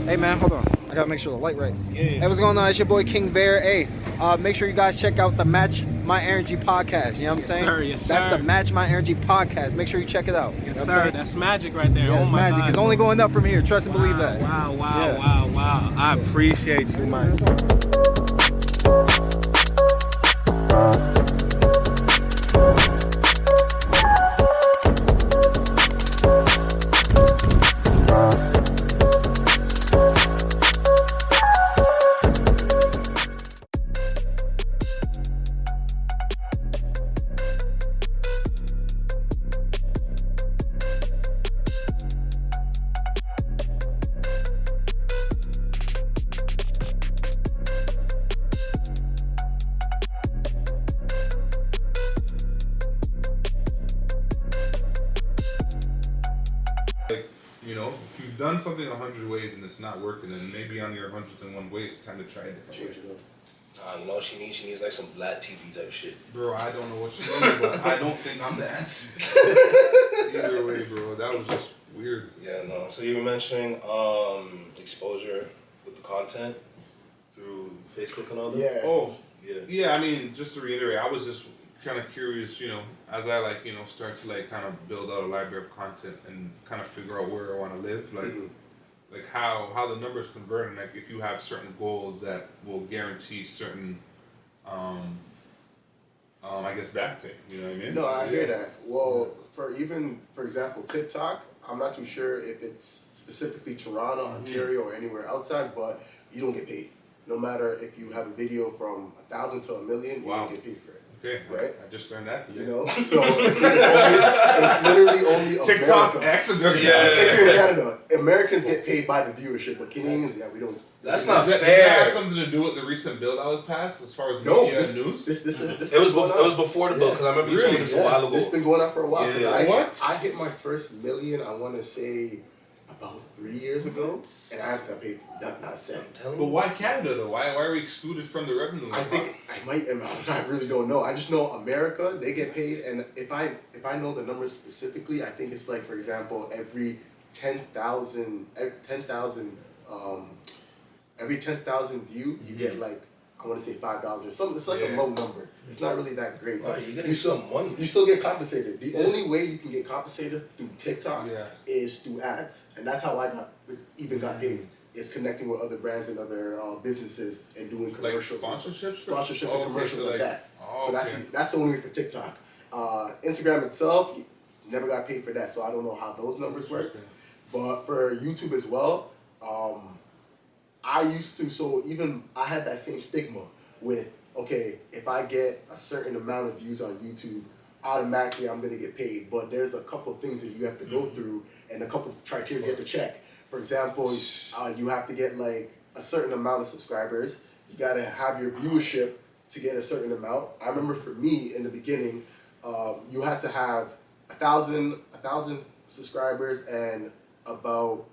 Hey man, hold on. I gotta make sure the light right. Yeah. Hey, what's going on? It's your boy King Bear. Hey, make sure you guys check out the Match My Energy podcast. You know what I'm saying? Sir, yes, That's sir. the Match My Energy podcast. Make sure you check it out. Yes, you know what I'm sir. saying? That's magic right there. Yeah, oh it's my magic. God. It's only going up from here. Trust and believe that. Wow. Yeah. I appreciate you, man. You know, if you've done something 100 ways and it's not working, then maybe on your 101 way, it's time to try a different way. You know what she needs? She needs like some Vlad TV type shit. Bro, I don't know what you mean, but I don't think I'm the answer. Either way, bro, that was just weird. Yeah, no. So you were mentioning exposure with the content through Facebook and all that? Yeah. Oh, Yeah. yeah, I mean, just to reiterate, I was just kind of curious, you know, as I like, you know, start to like kind of build out a library of content and kind of figure out where I want to live, like, like how the numbers convert, and like if you have certain goals that will guarantee certain, I guess back pay. You know what I mean? No, I hear that. Well, for example, TikTok, I'm not too sure if it's specifically Toronto, Ontario, or anywhere outside, but you don't get paid. No matter if you have a video from 1,000 to 1,000,000, you don't get paid for it. Okay, right? I just learned that today. You know, so it's literally only TikTok America. accident. If you're in Canada, Americans get paid by the viewership, but Canadians, we don't. That's not Does that fair. have something to do with the recent bill that was passed as far as No, media this, and news? This It was before the bill, because I remember you told me this a while ago. It's been going on for a while. 'Cause Yeah. I hit my first million, I want to say, about 3 years ago, and I haven't got paid not a cent. But why Canada though? Why are we excluded from the revenue? I think I really don't know. I just know America, they get paid, and if I know the numbers specifically, I think it's like, for example, every 10,000 view, you get like, I want to say $5 or something. It's like a low number. It's not really that great. Right, you're getting some money. You still get compensated. The only way you can get compensated through TikTok is through ads, and that's how I got paid. Is connecting with other brands and other businesses and doing commercials, like sponsorships and commercials like that. Oh, so that's the only way for TikTok. Instagram itself, never got paid for that, so I don't know how those numbers work. But for YouTube as well, I used to. So even I had that same stigma with, okay, if I get a certain amount of views on YouTube, automatically I'm gonna get paid. But there's a couple of things that you have to go through and a couple of criteria you have to check. For example, you have to get like a certain amount of subscribers. You gotta have your viewership to get a certain amount. I remember for me in the beginning, you had to have 1,000 subscribers and about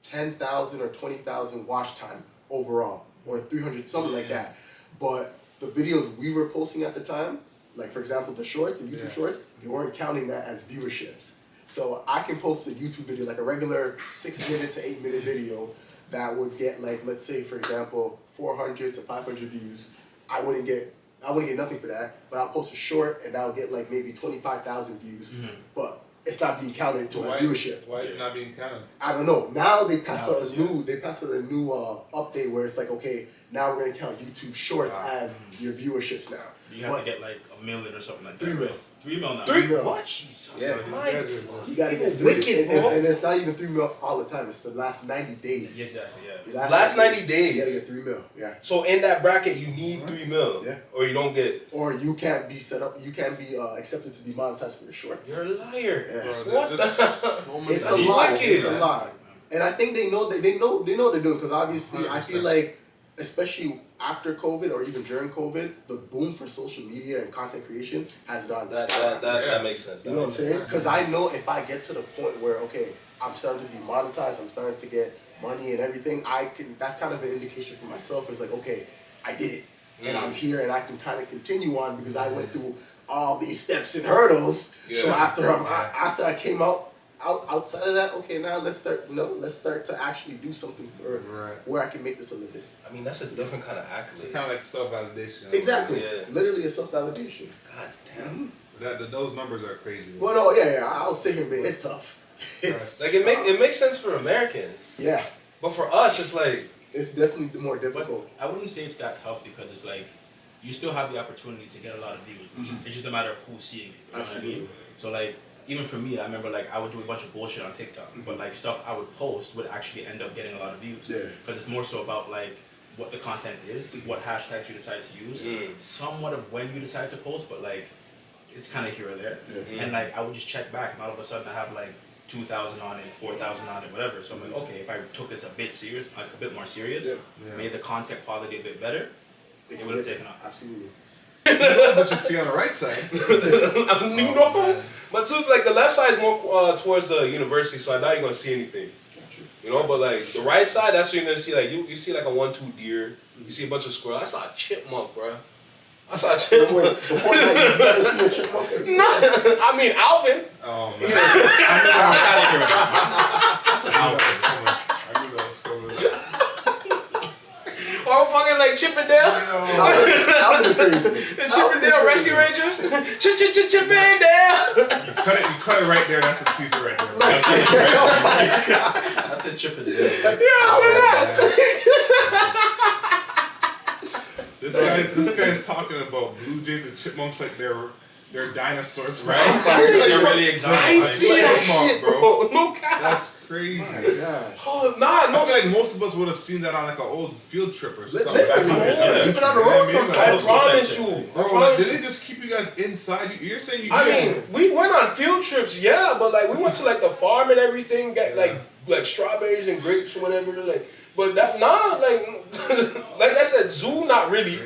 10,000 or 20,000 watch time overall, or 300, something like that. But the videos we were posting at the time, like for example the shorts, the YouTube shorts, they weren't counting that as viewerships. So I can post a YouTube video, like a regular 6-minute to 8-minute video that would get like, let's say for example, 400 to 500 views. I wouldn't get nothing for that, but I'll post a short and I'll get like maybe 25,000 views. But it's not being counted into my viewership. Why is it not being counted? I don't know. Now they passed out a new update where it's like, okay, now we're gonna count YouTube Shorts as your viewerships now. You have to get like 1 million or something like that. 3 mil. 3 mil now. 3 mil. What? Jesus. Yeah. My You gotta get 3 wicked, mil. bro. And it's not even 3 mil all the time. It's the last 90 days. Exactly, yeah. The Last 90 days. You gotta get 3 mil. Yeah. So in that bracket, you need 3 mil. Yeah. Or you don't get. Or you can't be set up. You can't be accepted to be monetized for your shorts. You're a liar. Yeah. Bro, What the? It's a lot. It's a lot. And I think they know what they're doing, because obviously 100%. I feel like, especially after COVID or even during COVID, the boom for social media and content creation has gone skyrocketing. That makes sense. You know what I'm saying? Because I know if I get to the point where, okay, I'm starting to be monetized, I'm starting to get money and everything, that's kind of an indication for myself. It's like, okay, I did it. And I'm here and I can kind of continue on because I went through all these steps and hurdles. So after I came out outside of that, okay, now let's start to actually do something for where I can make this a living. I mean, that's a different kind of accolade. It's kind of like self-validation. Exactly. Yeah. Literally a self-validation. God damn. Those numbers are crazy. Well, no, yeah, I'll sit here, but it's tough. It's Like it makes sense for Americans, yeah, but for us, it's like it's definitely more But difficult. I wouldn't say it's that tough because it's like you still have the opportunity to get a lot of views. It's just a matter of who's seeing it. You know what I Absolutely. mean? So like even for me, I remember like I would do a bunch of bullshit on TikTok, but like stuff I would post would actually end up getting a lot of views. Yeah. Because it's more so about like what the content is, what hashtags you decide to use, somewhat of when you decide to post, but like it's kind of here or there. Yeah. And like I would just check back, and all of a sudden I have like 2,000 on it, 4,000 on it, whatever. So I'm like, okay, if I took this a bit serious, like a bit more serious, made the content quality a bit better, it would have taken off. Absolutely. What you see on the right side. you know, but too, like the left side is more towards the university, so I doubt you're gonna see anything. You know, but like the right side, that's what you're gonna see. Like you see like a 1-2 deer, you see a bunch of squirrels. I saw a chipmunk, bro. I saw a chipmunk. Before that, you never seen a chipmunk? No, I mean Alvin. Oh man. That's an outfit. I knew that was coming. Or fucking like Chippendale. Alvin is crazy. The Chippendale Rescue Rangers. Chippendale. You cut it right there. That's a teaser right there. That's a chip in the day. This guy's talking about Blue Jays and chipmunks like they're dinosaurs, right? They're really exotic. I ain't seen that Chipmunk, shit, bro. bro. No cap. That's crazy. Gosh. Oh, nah, no. I feel like most of us would have seen that on like an old field trip or something. Literally. Even on the road I sometimes. promise you. Bro, like, did they just keep you guys inside? You're saying you I did. mean, we went on field trips, yeah, but like we went to like the farm and everything, got like strawberries and grapes or whatever, like. But that like I said, zoo not really.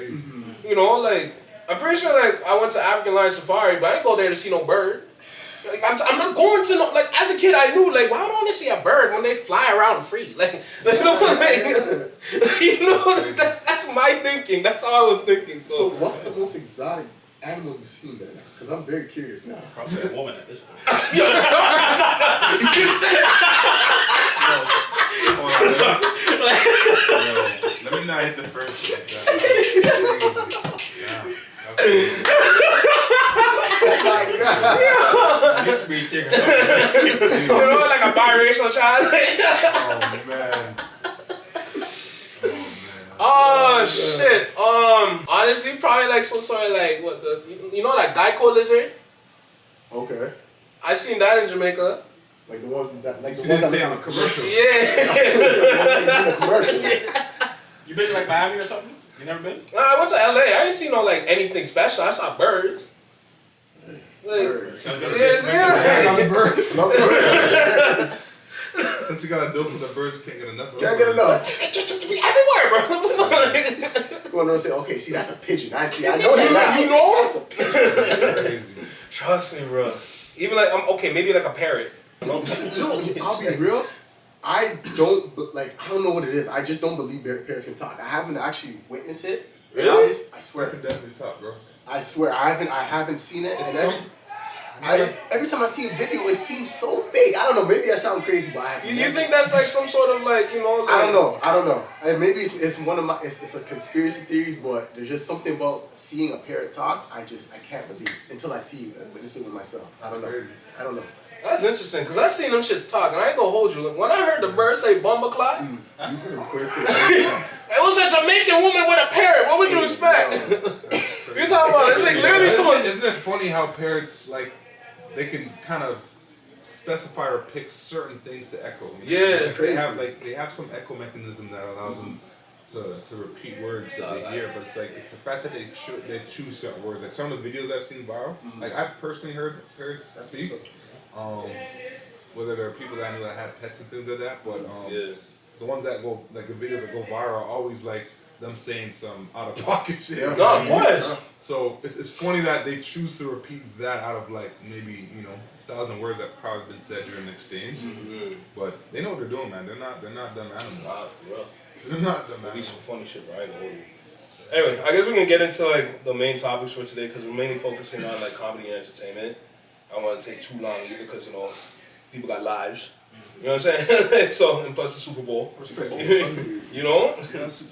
You know, like I'm pretty sure like I went to African Lion Safari, but I didn't go there to see no bird. Like I'm not going to no, like as a kid I knew like why don't I want to see a bird when they fly around free like you know that's my thinking. That's how I was thinking. So what's the most exotic animal you've seen then? Because I'm very curious now. Probably a woman at this point. Yo, Let me not hit the first like that. Oh my God. Mixed breed thing or something. you know, like a biracial child. Oh man. Oh shit. Honestly, probably like some sort of like what you know that Geico lizard. Okay. I seen that in Jamaica. Like the ones that, like the She ones didn't that say on the commercial. Yeah. in the commercials. You been to like Miami or something? You never been? I went to LA. I didn't see no like anything special. I saw birds. Like, Birds. yeah. Love birds. Love birds. Since you got a dose of the birds, you can't get enough. Can't get enough. It just be everywhere, bro. You want to say, okay, see, that's a pigeon. I know that now. You know? That's a pigeon. Crazy. Trust me, bro. Even like okay, maybe like a parrot. You know? I'll be real. I don't know what it is. I just don't believe parrots can talk. I haven't actually witnessed it. Really? I swear. I can definitely talk, bro. I swear. I haven't seen it. And every time I see a video, it seems so fake. I don't know. Maybe I sound crazy, but I haven't. You think that's like some sort of like you know? Like, I don't know. And maybe it's one of my it's a conspiracy theories, but there's just something about seeing a parrot talk. I can't believe until I see it and witness it with myself. I don't know. That's interesting because I seen them shits talk, and I ain't gonna hold you. Like, when I heard the bird say "bumbleclot," You heard a bird say that. it was a Jamaican woman with a parrot. What would you expect? You're talking about it's like literally someone. Isn't it funny how parrots like they can kind of specify or pick certain things to echo? Yeah, it's crazy. They have some echo mechanism that allows them to repeat words that they hear, but it's the fact that they choose certain words. Like some of the videos I've seen viral, like I've personally heard parrots speak. Whether there are people that I know that have pets and things like that, but the ones that go like the videos that go viral are always like them saying some out of pocket shit. Yeah. No, of course. So it's funny that they choose to repeat that out of like maybe 1,000 words that probably been said during the exchange. But they know what they're doing, man. They're not dumb animals. Wow, for real. They're not dumb That'd be animals. some funny shit, bro. I ain't gonna hold you. Anyway, I guess we can get into like the main topics for today because we're mainly focusing on like comedy and entertainment. I don't want to take too long either because people got lives. You know what I'm saying? So, and plus the Super Bowl. You know?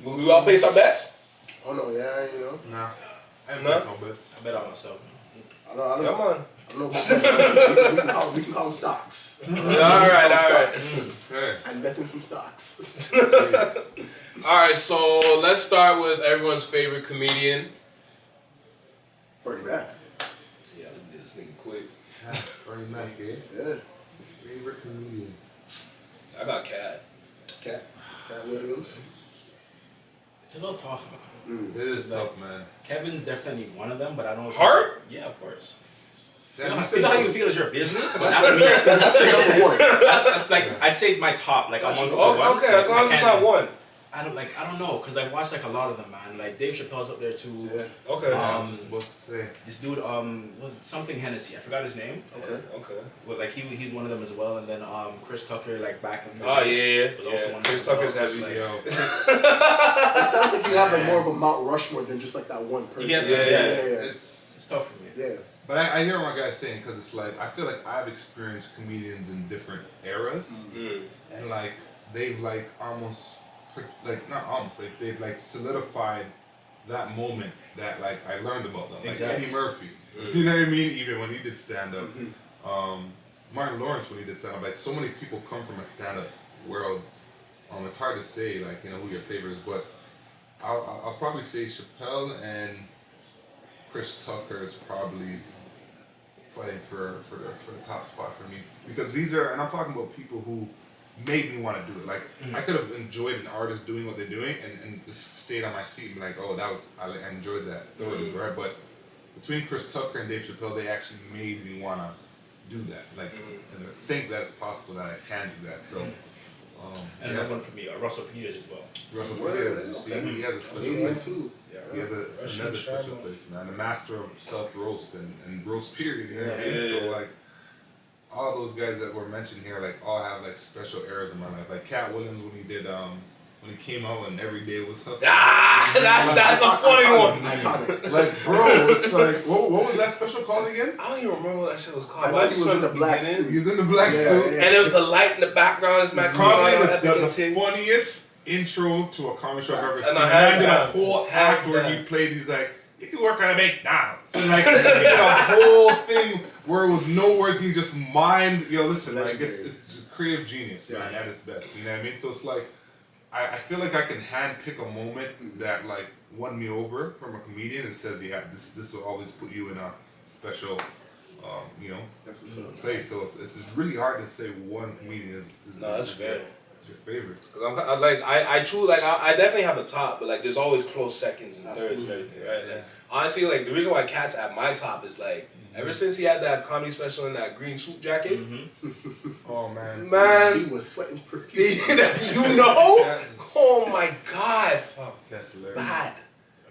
We all place our bets? Oh no, yeah, you know. Nah. I haven't No? placed no bets. I bet on myself. I don't Come on. I don't know about we can call them stocks. Alright. Okay. I invest in some stocks. Alright, so let's start with everyone's favorite comedian. Bernie Mac. Yeah, look at this nigga quick. Bernie Mac, eh? Yeah. Favorite comedian. I got Cat. Cat Williams. It's a little tough. It is tough, man. Kevin's definitely one of them, but I don't. Hart? Yeah, of course. Damn, I you feel said how you both. feel is your business, but that's me. That's the number one. That's like I'd say my top, like amongst the ones. Okay, as long as it's not one. I don't know, cause I watched like a lot of them, man. Like Dave Chappelle's up there too. Yeah. Okay. I was just supposed to say. This dude, was it something Hennessy? I forgot his name. Okay. But like he's one of them as well, and then Chris Tucker, like back in the Oh days, yeah. was also one of Chris them. Tucker's So it's heavy. like, Yo. It sounds like you have like more of a Mount Rushmore than just like that one person. Yeah. It's tough for me. Yeah. But I hear what my guy's saying because it's like I feel like I've experienced comedians in different eras, and like they've like almost like not almost like they've like solidified that moment that like I learned about them. Like Exactly. Eddie Murphy, you know what I mean? Even when he did stand up, Martin Lawrence when he did stand up, like so many people come from a stand up world. It's hard to say like you know who your favorite is, but I'll probably say Chappelle and Chris Tucker is probably fighting for the top spot for me because these are, and I'm talking about people who made me want to do it. Like I could have enjoyed an artist doing what they're doing and just stayed on my seat and be like, oh, that was I enjoyed that, right? But between Chris Tucker and Dave Chappelle, they actually made me want to do that, like and think that it's possible that I can do that. So. And another one for me, Russell Peters as well. Russell Peters, you see, he has a special Canadian place. too. He has another special place, man. The master of self-roast and roast period. You know what I mean? So like, all those guys that were mentioned here, like all have like special eras in my life. Like Cat Williams when he did, when he came out and every day was hustling. That's a funny one. Iconic. Like, bro, it's like, what was that special called again? I don't even remember what that shit was called. I but know just he was in remember the black beginning. suit. He's in the black suit. Yeah. And there was the light in the background. It's my Probably comedy. the funniest intro to a comedy show I've ever seen. no, And hands I did a down. whole Hands act where down. he played, he's like, you can work at a McDonald's. And like, he did a whole thing where it was no words, he just mind, listen, like, it's creative genius, man, at its best, you know what I mean? So it's like, I feel like I can hand pick a moment that like won me over from a comedian and says, yeah, this will always put you in a special, That's what's up. place. So it's really hard to say one comedian is No, that's fair. your favorite. Cause I truly like I definitely have a top, but like there's always close seconds and thirds and everything, right? Like, honestly, like the reason why Cat's at my top is like ever since he had that comedy special in that green suit jacket, Oh man. He man, was sweating profusely. oh my god, fuck, That's hilarious. bad.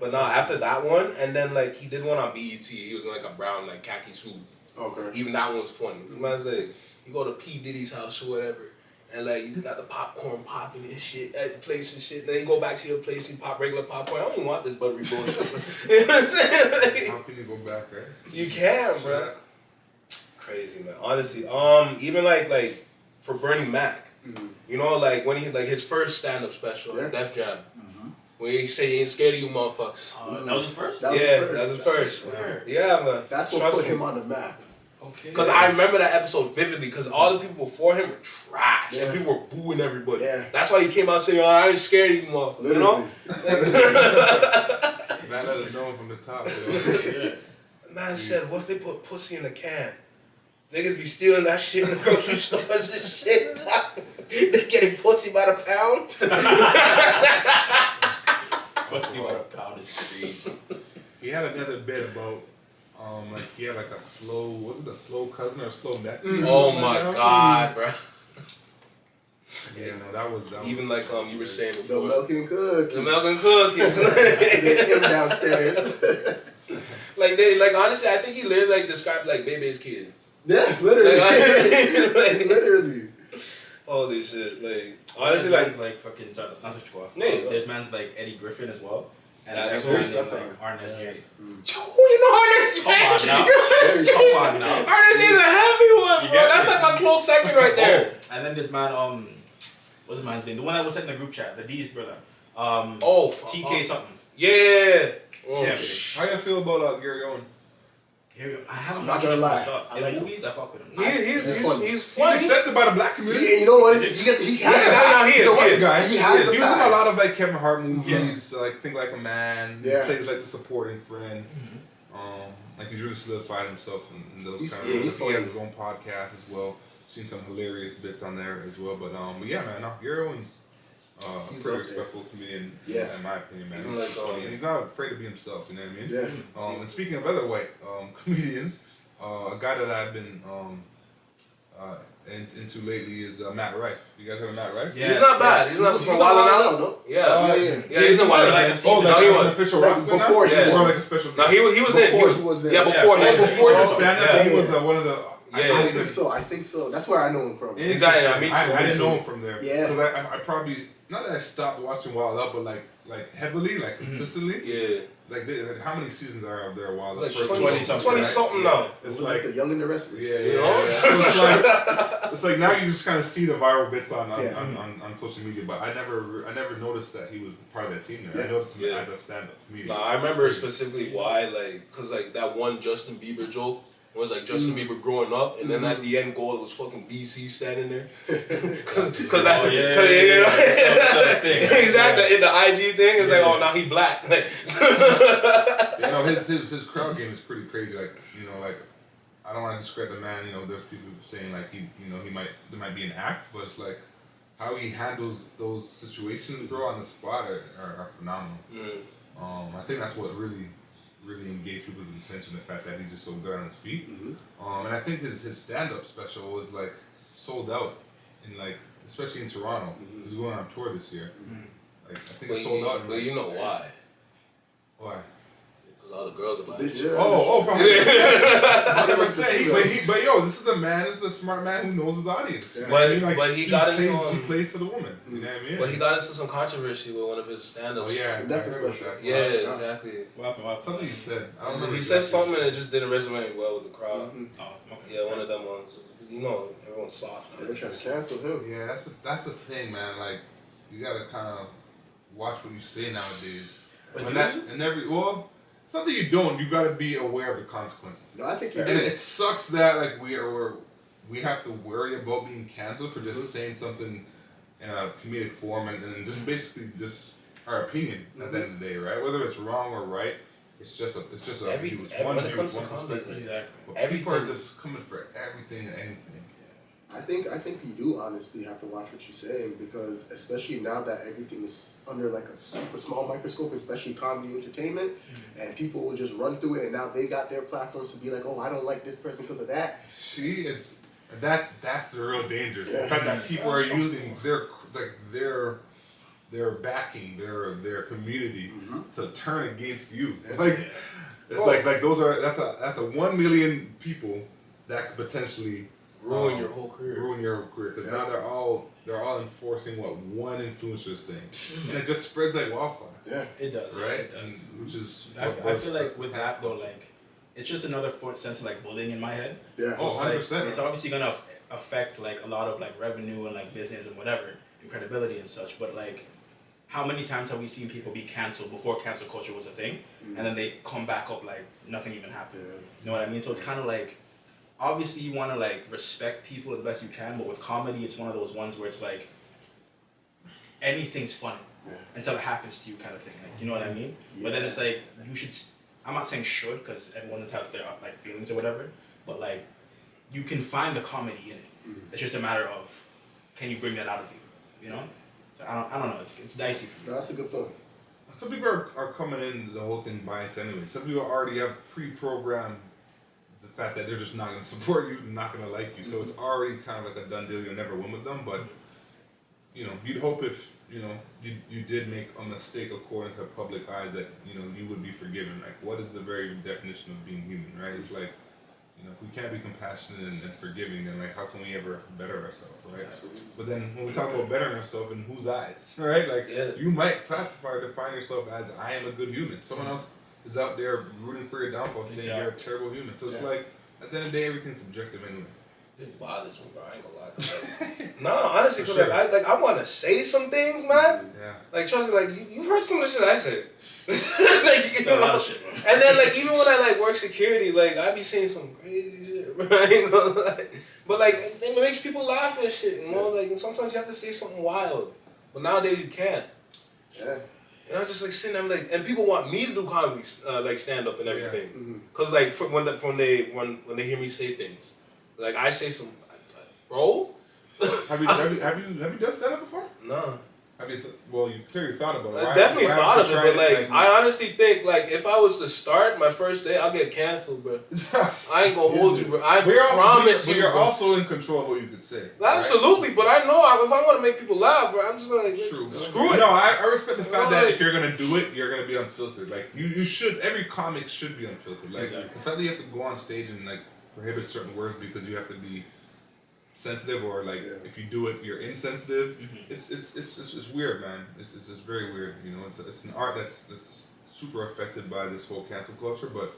But nah, after that one, and then like he did one on BET. He was in like a brown like khaki suit. Okay. Even that one was funny. Man's like, you go to P Diddy's house or whatever, and like you got the popcorn popping and shit at the place and shit. Then you go back to your place and pop regular popcorn. I don't even want this buttery bullshit. You know what I'm saying? How can you go back, right? You can, bro. Crazy, man. Honestly, even like for Bernie Mac, you know, like when he like his first stand-up special, Def Jam, when he say he ain't scared of you motherfuckers. That was his first? That was Yeah, his first. that was his first. Swear. Yeah, man. That's what Trust put me. him on the map. Okay. Because I remember that episode vividly, because all the people before him were trash, and people were booing everybody. Yeah. That's why he came out saying, "Oh, I ain't scared of you, motherfucker." You know? Man, let us know from the top. Man said, "What if they put pussy in a can? Niggas be stealing that shit in the grocery stores and shit. They getting pussy by the pound." Pussy by the pound is crazy. He had another bit about like he had like a slow, was it a slow cousin or a slow nephew? Oh my god, bro. Yeah, no, that was Even like you were saying The before. milk and cookies. The milk and cookies. Him downstairs. like honestly, I think he literally like described like Bebe's kids. Yeah, literally. Like, Literally. holy shit. Like honestly, like like fucking, sorry, not to cut you off. Yeah, you go. There's man's like Eddie Griffin as well. And that's very one slept named on. like Arnett J. You know Ernest J? Come on now. Come on now. Ernest J's a heavy one, You bro. get That's me? like my close second right there. Oh, and then this man, what's his man's name? The one that was in the group chat, the D's brother. TK something. Yeah. Oh, Yeah, How you feel about Gary Owen? I haven't I'm not watched gonna him lie. stuff. I In like movies, I fuck with him. He's funny. He's He's funny. accepted by the black community. You know what? He has the he pass. is, The he white is. guy. He has the He was in a pass. lot of like Kevin Hart movies, like Think Like a Man. Yeah. He plays like the supporting friend. Like he's really solidified himself in those He's- kind of yeah, roles. he's He has funny. his own podcast as well. Seen some hilarious bits on there as well. But yeah, man, no, Gary Owen's a He's pretty up there. respectful comedian, Yeah. in my opinion, man. Even He's like, funny, and he's not afraid to be himself. You know what I mean? Yeah. And speaking of other white comedians, a guy that I've been into lately is Matt Rife. You guys heard of Matt Rife? Yeah. He's not bad. He's not He's from on Wild 'N Wild 'N Out. Out, no? Yeah. Yeah. He's in Wild 'N Like Out. a season. Oh, No, like he an was. official Like roster before now? he Or was- like a special No, he was in. Before he was there. Yeah, before he Yeah, was. before Oh, he stand up. Yeah. He was one of the. Yeah. I think so. That's where I know him from. Exactly, yeah, me too, I me didn't too. know him from there. Yeah. Because I probably not that I stopped watching Wild Out, but like heavily, like consistently. Yeah. Like how many seasons are there Wild Out? Like First 20 something now. It's like like the Young and the Restless. yeah. You know? So it's like now you just kind of see the viral bits on Yeah. on social media, but I never noticed that he was part of that team there. Yeah. I noticed him Yeah. as a stand-up comedian. Nah, I remember specifically why, like, cause like that one Justin Bieber joke was like Justin Bieber growing up, and then at the end goal it was fucking DC standing there. Cause you know, exactly in the IG thing, it's like, oh, now he black. Like, You know, his crowd game is pretty crazy. Like, you know, like I don't want to describe the man. You know, there's people saying like there might be an act, but it's like how he handles those situations, bro, on the spot are phenomenal. I think that's what really engaged people's attention. The fact that he's just so good on his feet. And I think his stand-up special was like sold out in like, especially in Toronto. He's going on tour this year. Like I think it's sold out. But you know why? Why? A lot of girls about it. Yeah. Oh, from 100%. But yo, this is the man. This is the smart man who knows his audience. You know what I mean? Like, But he got into he plays to the woman. You know what I mean? But he got into some controversy with one of his stand-ups. Oh yeah, The I Netflix heard about special. that. Yeah, exactly. What happened? Something he said. I don't remember. He said exactly. something and it just didn't resonate well with the crowd. Oh, okay. Yeah, one of them ones. You know, everyone's soft now. They're trying to cancel him. Yeah, that's the thing, man. Like, you gotta kind of watch what you say nowadays. But And do you? and something you don't. You gotta be aware of the consequences. No, I think you And do. it sucks that like we have to worry about being canceled for just saying something in a comedic form and just basically just our opinion at the end of the day, right? Whether it's wrong or right, it's just a view. It's one when it view, comes one to comedy, perspective. Exactly. But people are everything- just coming for everything and anything. I think you do honestly have to watch what you're saying, because especially now that everything is under like a super small microscope, especially comedy entertainment, and people will just run through it, and now they got their platforms to be like, oh, I don't like this person because of that. That's the real danger. Yeah. The fact that people are using their backing, their community to turn against you. Like it's like those are that's a 1 million people that could potentially Ruin your whole career. Ruin your career because now they're all enforcing what one influencer is saying, and it just spreads like wildfire. Yeah. It does. Right, It does. which is I feel like with that though, like it's just another sense of like bullying in my head. Yeah. Oh, It's like, 100%. it's obviously gonna affect like a lot of like revenue and like business and whatever, and credibility and such. But like, how many times have we seen people be canceled before cancel culture was a thing, and then they come back up like nothing even happened? You know what I mean? So it's kind of like, obviously you want to like respect people as best you can, but with comedy, it's one of those ones where it's like anything's funny until it happens to you, kind of thing. Like, you know what I mean? But then it's like you should. I'm not saying should, because everyone has their like feelings or whatever. But like, you can find the comedy in it. It's just a matter of, can you bring that out of you? You know? So I don't know. It's dicey for me. No, that's a good point. Some people are coming in the whole thing biased anyway. Some people already have pre-programmed the fact that they're just not going to support you and not going to like you. So it's already kind of like a done deal. You'll never win with them. But, you know, you'd hope if, you know, you did make a mistake according to public eyes that, you know, you would be forgiven. Like, what is the very definition of being human, right? It's like, you know, if we can't be compassionate and forgiving, then like how can we ever better ourselves, right? Absolutely. But then when we talk about bettering ourselves, in whose eyes, right? Like you might classify or define yourself as I am a good human. Someone else is out there rooting for your downfall, saying you're a terrible human. So it's like at the end of the day, everything's subjective anyway. It bothers me, bro. I ain't gonna lie. Nah, honestly, cause I want to say some things, man. Yeah. Like trust me, like you've heard some of the shit I said. Like, a lot of shit, bro. And then like even when I like work security, like I be saying some crazy shit, bro. I ain't gonna lie. But like it makes people laugh and shit, you know. Like and sometimes you have to say something wild, but nowadays you can't. Yeah. And I'm just like sitting there, like, and people want me to do comedy, like stand up and everything, cause like when they hear me say things, like I say some, bro. Have you done stand up before? Nah. Have you? Well, you clearly thought about it. I definitely thought of it, but like I honestly think like if I was to start my first day, I'll get canceled, bro. I ain't gonna hold you, bro. I promise you. But you're bro. also in control of what you could say. Absolutely, but I know if I want to make people laugh, bro, I'm just gonna screw it. No, I respect the fact that if you're gonna do it, you're gonna be unfiltered. Like you should. Every comic should be unfiltered. Like the fact that you have to go on stage and like prohibit certain words because you have to be sensitive or like if you do it you're insensitive. It's weird, man. It's just very weird. You know, it's an art that's super affected by this whole cancel culture. But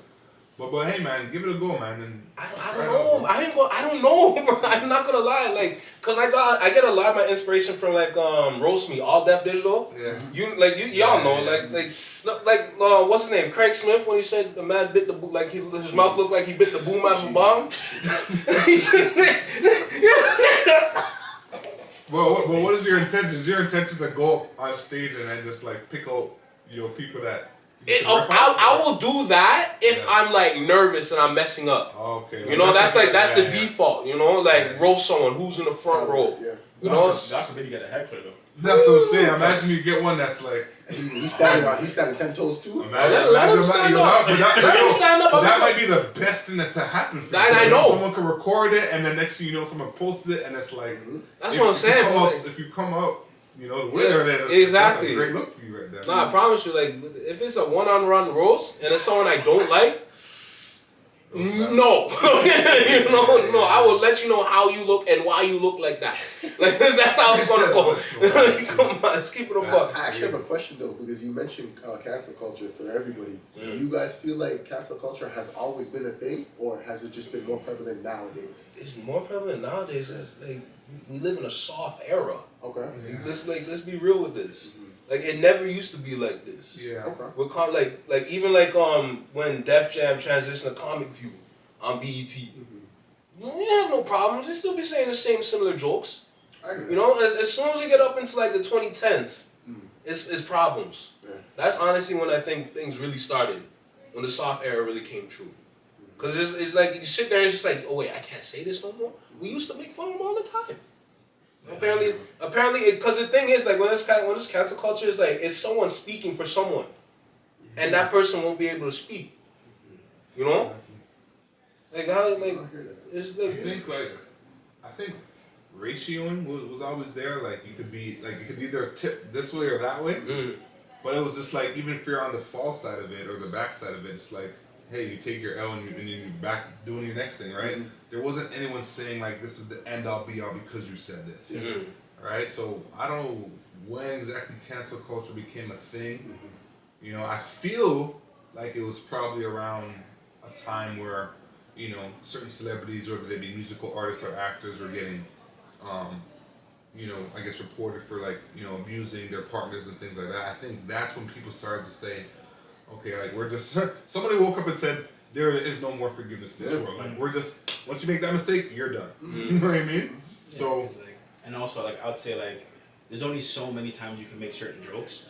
hey, man, give it a go, man. And I don't know. I don't know, bro. I'm not gonna lie, like, cause I get a lot of my inspiration from like Roast Me, All Deaf Digital. Yeah. Y'all know, like what's his name? Craig Smith when he said the man bit the boom, like his mouth looked like he bit the boom out of a bomb. Well, what is your intention? Is your intention to go on stage and then just like pick out people that? I will do that if I'm like nervous and I'm messing up. Oh, okay. You know, that's the default. You know, like roast someone who's in the front row. Yeah. You know, God forbid you get a heckler though. That's what I'm saying. Imagine you get one that's like. He's standing 10 toes too. Let him stand up. Let him stand up. That might be the best thing to happen for you. I know. Someone could record it, and then next thing you know, someone posts it, and it's like. That's what I'm saying. If you come out, you know, the winner, then exactly. That's a great look for you right there. Nah, I promise you, like, if it's a one-on-one roast and it's someone I don't like, no. No, I will let you know how you look and why you look like that. Like, that's how it's gonna go. Come on, let's keep it a buck. I actually have a question though, because you mentioned cancel culture for everybody. Do you guys feel like cancel culture has always been a thing, or has it just been more prevalent nowadays? It's more prevalent nowadays. It's like we live in a soft era. Okay. Let's be real with this. Like it never used to be like this. Yeah. Okay. We're like even like when Def Jam transitioned to Comic View on BET. We have no problems. They still be saying the same similar jokes. You know, as soon as we get up into like the 2010s, it's problems. Yeah. That's honestly when I think things really started, when the soft era really came true. Cause it's like you sit there and it's just like, oh wait, I can't say this no more. We used to make fun of them all the time. Apparently, because the thing is, like, when this cancel culture is like, it's someone speaking for someone, and that person won't be able to speak. You know, like how, like, it's like, I think ratioing was always there. Like you could either tip this way or that way, but it was just like even if you're on the fall side of it or the back side of it, it's like, hey, you take your L and you're back doing your next thing, right? There wasn't anyone saying like this is the end all be all because you said this, right? So I don't know when exactly cancel culture became a thing. You know, I feel like it was probably around a time where, you know, certain celebrities, whether they be musical artists or actors, were getting, you know, I guess reported for like, you know, abusing their partners and things like that. I think that's when people started to say, okay, like we're just, somebody woke up and said, there is no more forgiveness in this world. Like we're just, once you make that mistake, you're done. You know what I mean? Yeah, so. Like, and also like, I'd say like, there's only so many times you can make certain jokes.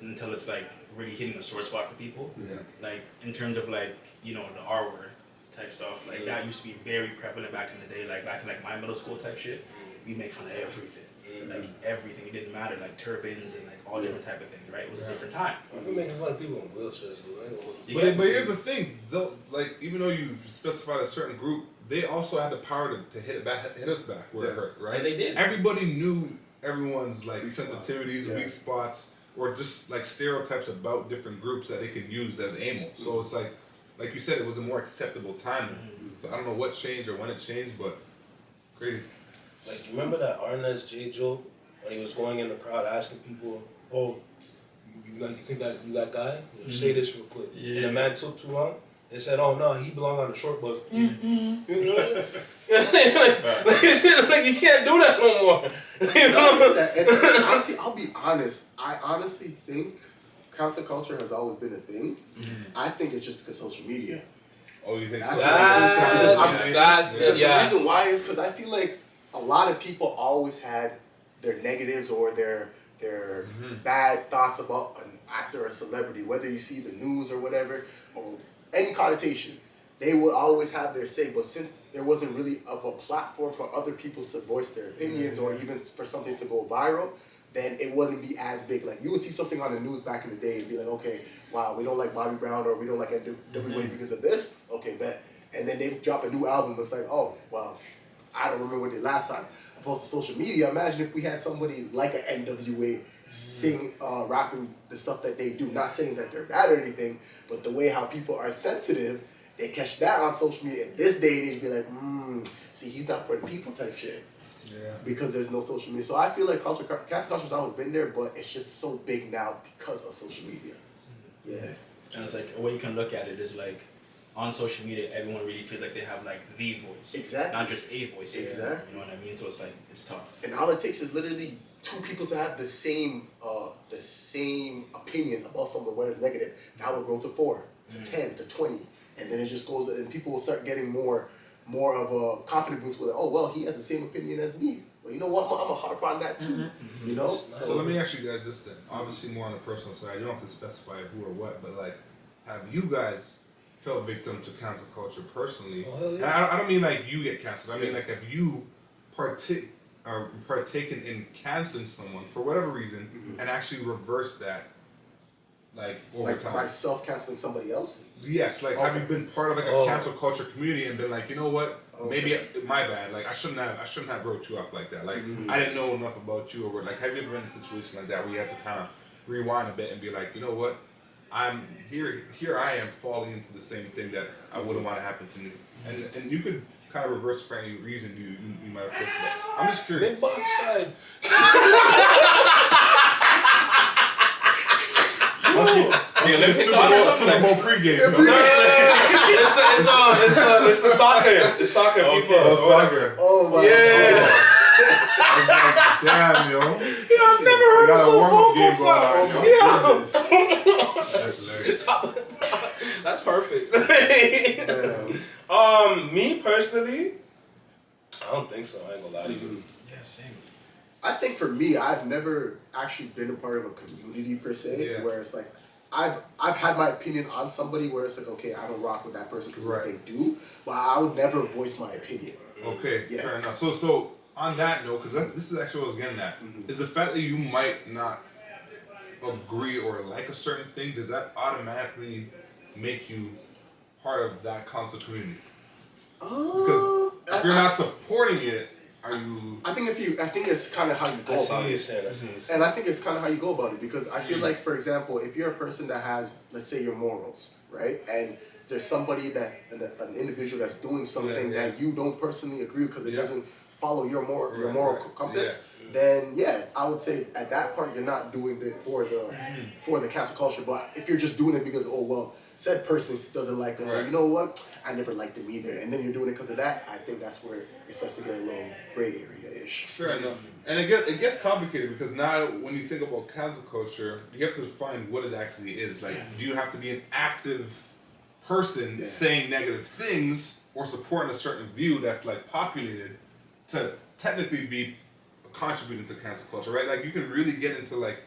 Until it's like really hitting a sore spot for people. Like in terms of like, you know, the R word type stuff, like that used to be very prevalent back in the day, like back in like my middle school type shit. We'd make fun of everything. Like everything, it didn't matter, like turbans and like all different type of things, right? It was a different time. We're making fun of people in wheelchairs, But here's the thing, though, like even though you specified a certain group, they also had the power to hit us back where it hurt, right? Yeah, they did. Everybody knew everyone's like sensitivities, weak spots, or just like stereotypes about different groups that they could use as ammo. So it's like you said, it was a more acceptable time. So I don't know what changed or when it changed, but crazy. Like, you remember that Rayshawn J joke when he was going in the crowd asking people, "Oh, you think that you that guy? Say this real quick." Yeah. And the man took too long. They said, "Oh no, he belonged on the short bus." You know? like you can't do that no more. You know? And honestly, I'll be honest. I honestly think cancel culture has always been a thing. I think it's just because social media. Oh, you think That's so? The reason why is because I feel like a lot of people always had their negatives or their bad thoughts about an actor or celebrity, whether you see the news or whatever, or any connotation. They would always have their say, but since there wasn't really of a platform for other people to voice their opinions or even for something to go viral, then it wouldn't be as big. Like, you would see something on the news back in the day and be like, okay, wow, we don't like Bobby Brown or we don't like NWA because of this. Okay, bet. And then they drop a new album. It's like, oh, well, I don't remember what they did last time. Opposed to social media, imagine if we had somebody like an NWA sing, rapping the stuff that they do. Not saying that they're bad or anything, but the way how people are sensitive, they catch that on social media. In this day and age, be like, see, he's not for the people type shit. Yeah. Because there's no social media. So I feel like cancel culture's always been there, but it's just so big now because of social media. Yeah. And it's like, a way you can look at it is like, on social media, everyone really feels like they have like the voice. Exactly. Not just a voice. Exactly. You know what I mean? So it's like, it's tough. And all it takes is literally two people to have the same opinion about something, whether it's negative. That will grow to 4, to 10, to 20. And then it just goes, and people will start getting more of a confidence boost with, oh, well, he has the same opinion as me. Well, you know what? I'm going to harp on that too. You know? So let me ask you guys this then. Obviously more on the personal side. You don't have to specify who or what, but like, have you guys fell victim to cancel culture personally? Oh, hell yeah. And I don't mean like you get canceled. I mean like, have you partaken in canceling someone for whatever reason and actually reverse that, like over like time? myself canceling somebody else? Yes, like have you been part of like a cancel culture community and been like, you know what, maybe my bad. Like I shouldn't have wrote you up like that. Like I didn't know enough about you, or like have you ever been in a situation like that where you have to kind of rewind a bit and be like, you know what, I'm here I am falling into the same thing that I wouldn't want to happen to me. And you could kind of reverse for any reason you might have pushed, but I'm just curious. Big box side. The Olympics Super on or Bowl something? pregame. It's the soccer. The soccer FIFA. Oh, soccer. Oh my Yeah. Damn, yo. I've never heard got of a so warm-up vocal game going for. on. That's hilarious. That's perfect. God. Me personally, I don't think so. I ain't gonna lie to you. Yeah, same. I think for me, I've never actually been a part of a community per se, where it's like, I've had my opinion on somebody where it's like, okay, I don't rock with that person because of what they do, but I would never voice my opinion. Okay, fair enough. So on that note, because this is actually what I was getting at, is the fact that you might not agree or like a certain thing, does that automatically make you part of that council community? Because if you're not supporting it, are you? I think it's kind of how you go about it. And I think it's kind of how you go about it, because I feel like, for example, if you're a person that has, let's say, your morals, right, and there's somebody an individual that's doing something that you don't personally agree with because it doesn't follow your moral compass, then I would say at that point you're not doing it for the cancel culture. But if you're just doing it because, oh well, said person doesn't like them, or you know what, I never liked them either, and then you're doing it because of that, I think that's where it starts to get a little gray area-ish. Fair enough. And it gets complicated because now when you think about cancel culture, you have to define what it actually is. Like, do you have to be an active person saying negative things or supporting a certain view that's like populated to technically be contributing to cancel culture, right? Like, you can really get into like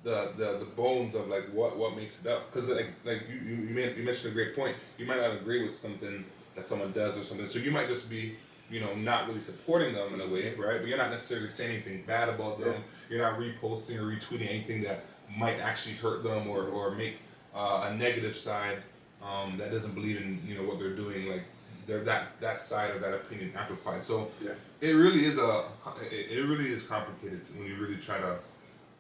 the bones of like what makes it up, because like you mentioned a great point. You might not agree with something that someone does or something, so you might just be, you know, not really supporting them in a way, right? But you're not necessarily saying anything bad about them. You're not reposting or retweeting anything that might actually hurt them or make a negative side that doesn't believe in, you know, what they're doing, like they're that side of that opinion amplified. So it really is complicated when you really try to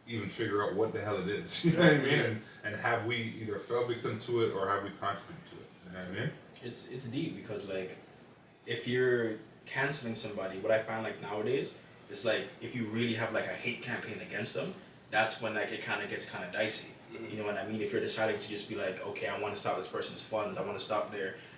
even figure out what the hell it is. You know what I mean? And have we either fell victim to it or have we contributed to it? You know what I mean? It's deep because like if you're canceling somebody, what I find like nowadays is like if you really have like a hate campaign against them, that's when like it kind of gets kind of dicey. You know what I mean? If you're deciding to just be like, okay, I want to stop this person's funds, I want to stop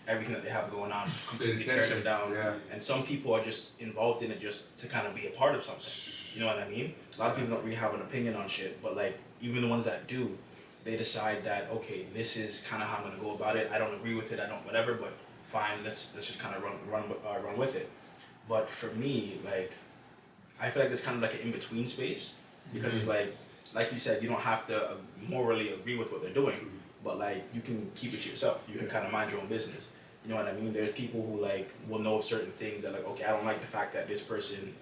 everything that they have going on, completely tear them down. Yeah. And some people are just involved in it just to kind of be a part of something. You know what I mean? A lot of people don't really have an opinion on shit, but like even the ones that do, they decide that okay, this is kind of how I'm gonna go about it. I don't agree with it. I don't whatever, but fine. Let's just kind of run with it. But for me, like I feel like there's kind of like an in between space because it's like you said, you don't have to morally agree with what they're doing, but like you can keep it to yourself. You can kind of mind your own business. You know what I mean? There's people who like will know of certain things that like, okay, I don't like the fact that this person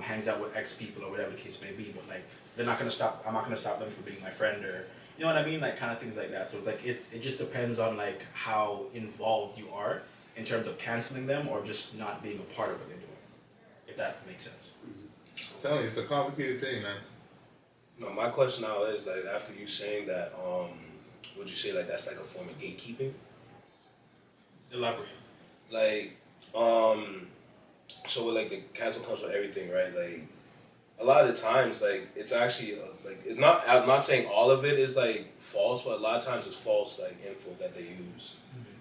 hangs out with X people or whatever the case may be, but like they're not gonna stop. I'm not gonna stop them from being my friend or you know what I mean, like kind of things like that. So it's like it just depends on like how involved you are in terms of canceling them or just not being a part of what they're doing. If that makes sense. I'm telling you, it's a complicated thing, man. No, my question now is like after you saying that, would you say like that's like a form of gatekeeping? Elaborate. Like, so with like the cancel culture, everything, right? Like, a lot of the times, like it's actually like it's not. I'm not saying all of it is like false, but a lot of times it's false like info that they use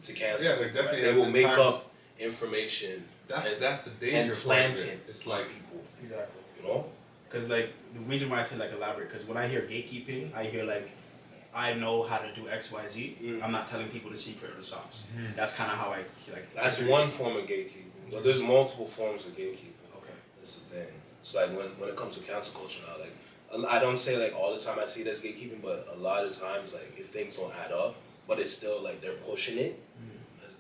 to cancel. Yeah, like definitely. Right? They will make up information. That's the danger. And plant it. It's like people. Exactly. You know. Because like the reason why I say like elaborate, because when I hear gatekeeping, I hear like I know how to do X, Y, Z. I'm not telling people the secret or the sauce. That's kind of how I like. That's one form of gatekeeping. But there's multiple forms of gatekeeping. Okay. That's the thing. It's like when it comes to cancel culture now, like I don't say like all the time I see it as gatekeeping, but a lot of times like if things don't add up, but it's still like they're pushing it,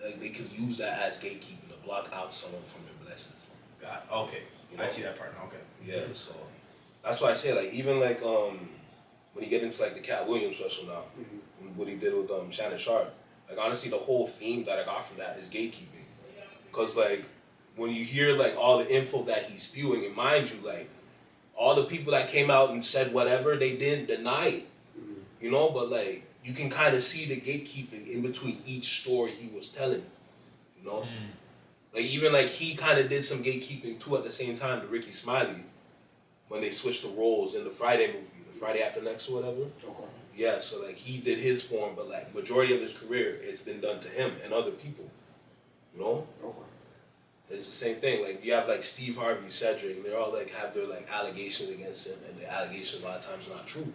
like they could use that as gatekeeping to block out someone from their blessings. Okay. You know? I see that part now. Okay. Yeah, so that's why I say like even like when you get into like the Cat Williams special now, what he did with Shannon Sharp, like honestly the whole theme that I got from that is gatekeeping, cause like when you hear like all the info that he's spewing, and mind you, like all the people that came out and said whatever, they didn't deny it, you know, but like you can kind of see the gatekeeping in between each story he was telling, you know. Like even like he kind of did some gatekeeping too at the same time to Ricky Smiley when they switched the roles in the Friday movie, the Friday After Next or whatever. Okay. Yeah, so like he did his form, but like majority of his career, it's been done to him and other people, you know. Okay. It's the same thing. Like you have like Steve Harvey, Cedric, and they all like have their like allegations against him, and the allegations a lot of times are not true.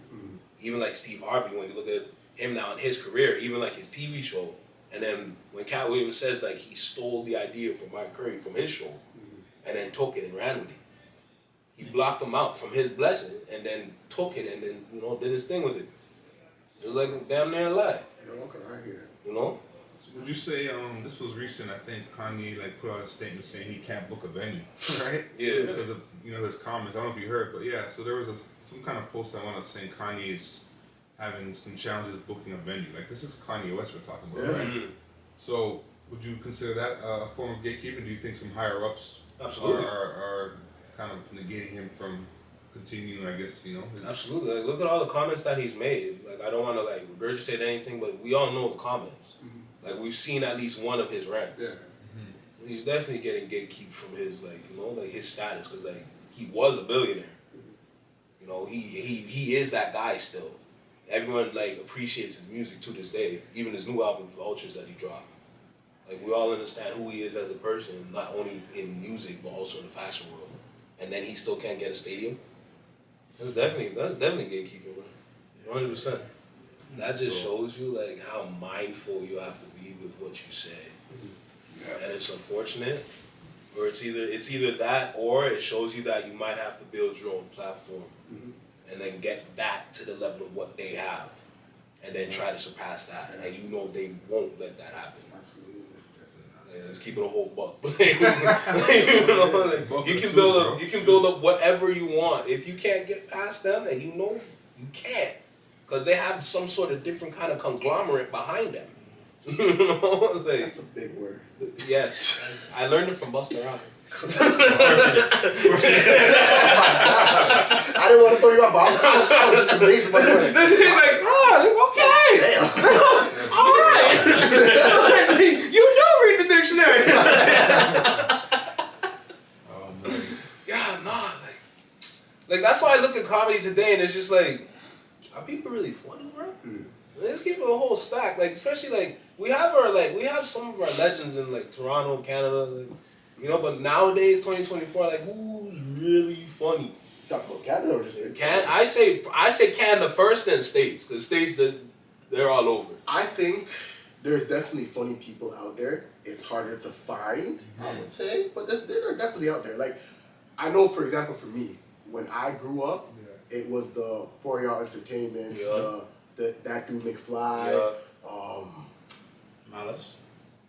Even like Steve Harvey, when you look at him now in his career, even like his TV show. And then when Cat Williams says like he stole the idea from Mike Curry from his show, and then took it and ran with it, he blocked him out from his blessing, and then took it and then did his thing with it. It was like damn near a lie. Yeah, okay, I hear it. You know. So would you say this was recent? I think Kanye like put out a statement saying he can't book a venue, right? Yeah. Because of his comments. I don't know if you heard, but yeah. So there was some kind of post I wanted saying Kanye's having some challenges booking a venue. Like this is Kanye West we're talking about, right? So would you consider that a form of gatekeeping? Do you think some higher ups Absolutely are kind of negating him from continuing? I guess his... Absolutely. Like, look at all the comments that he's made. Like I don't want to like regurgitate anything, but we all know the comments. Like we've seen at least one of his rants. Yeah. He's definitely getting gatekeeped from his his status, because like he was a billionaire. You know, he is that guy still. Everyone like appreciates his music to this day. Even his new album, Vultures, that he dropped. Like we all understand who he is as a person, not only in music but also in the fashion world. And then he still can't get a stadium. That's definitely gatekeeping, man. 100%. That just shows you like how mindful you have to be with what you say. And it's unfortunate, or it's either that, or it shows you that you might have to build your own platform, and then get back to the level of what they have, and then try to surpass that. And you know they won't let that happen. Absolutely. Yeah, let's keep it a whole buck. You can build up whatever you want. If you can't get past them, and you know you can't, because they have some sort of different kind of conglomerate behind them. That's a big word. Yes, I learned it from Busta Rhymes. I didn't want to throw you off, but I was just amazed by the word. This is like, okay, all right. You do read the dictionary. funny today, and it's just like, are people really funny, bro? Let's keep it a whole stack, like especially like we have some of our legends in like Toronto, Canada, like, you know. But nowadays, 2024, like who's really funny? Talk about Canada or just I say Canada first, then States, because States they're all over. I think there's definitely funny people out there. It's harder to find, I would say, but they're definitely out there. Like I know, for example, for me, when I grew up, it was the For Y'all Entertainments, that dude McFly, Malice.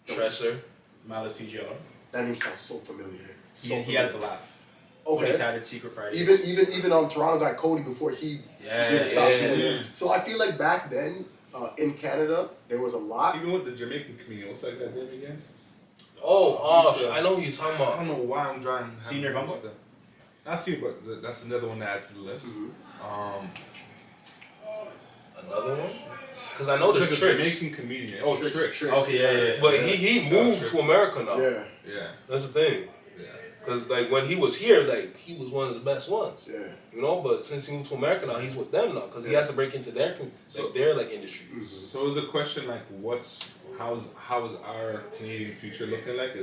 Tresser. Malice TGR. That name sounds so familiar. He has the laugh. Okay. When he tatted Secret Fridays. Even Toronto guy Cody before he did stop doing it. So I feel like back then in Canada there was a lot. Even with the Jamaican comedian, what's that guy's name again? I know who you're talking I about. don't know why I'm drawing. Senior Gumbo? Not Senior, but that's another one to add to the list. Another one? Because I know there's Tricks. Tricks. Jamaican comedian. Oh, Tricks. Okay, yeah. But he moved to America now. Yeah. Yeah. That's the thing. Yeah. Because like when he was here, like he was one of the best ones. Yeah. You know, but since he moved to America now, he's with them now because he has to break into their industry. So is the question like, how's our Canadian future looking like?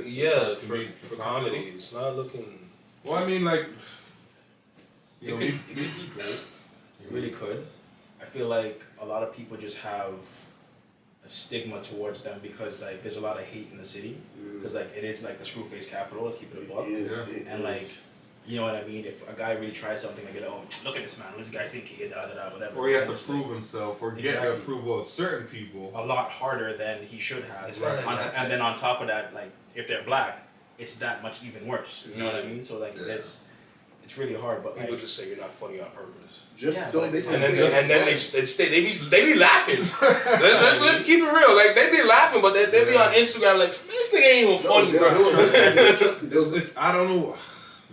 For comedy, it's not looking. Well, I mean, like, It could be great. It really could. I feel like a lot of people just have a stigma towards them because like there's a lot of hate in the city because like it is like the screwface capital. Let's keep it a buck. And like, you know what I mean? If a guy really tries something, like, oh, look at this man. What does this guy think he is? Whatever. or he has to prove himself or get the approval of certain people a lot harder than he should have. It's not like that. And then on top of that, like if they're black, it's that much even worse. You know what I mean? So like it's really hard. But People like, just say you're not funny on purpose. Just so they can And say then they be laughing. let's keep it real. Like they be laughing, but they be on Instagram like, man, this nigga ain't even funny, bro. Trust me, it's I don't know,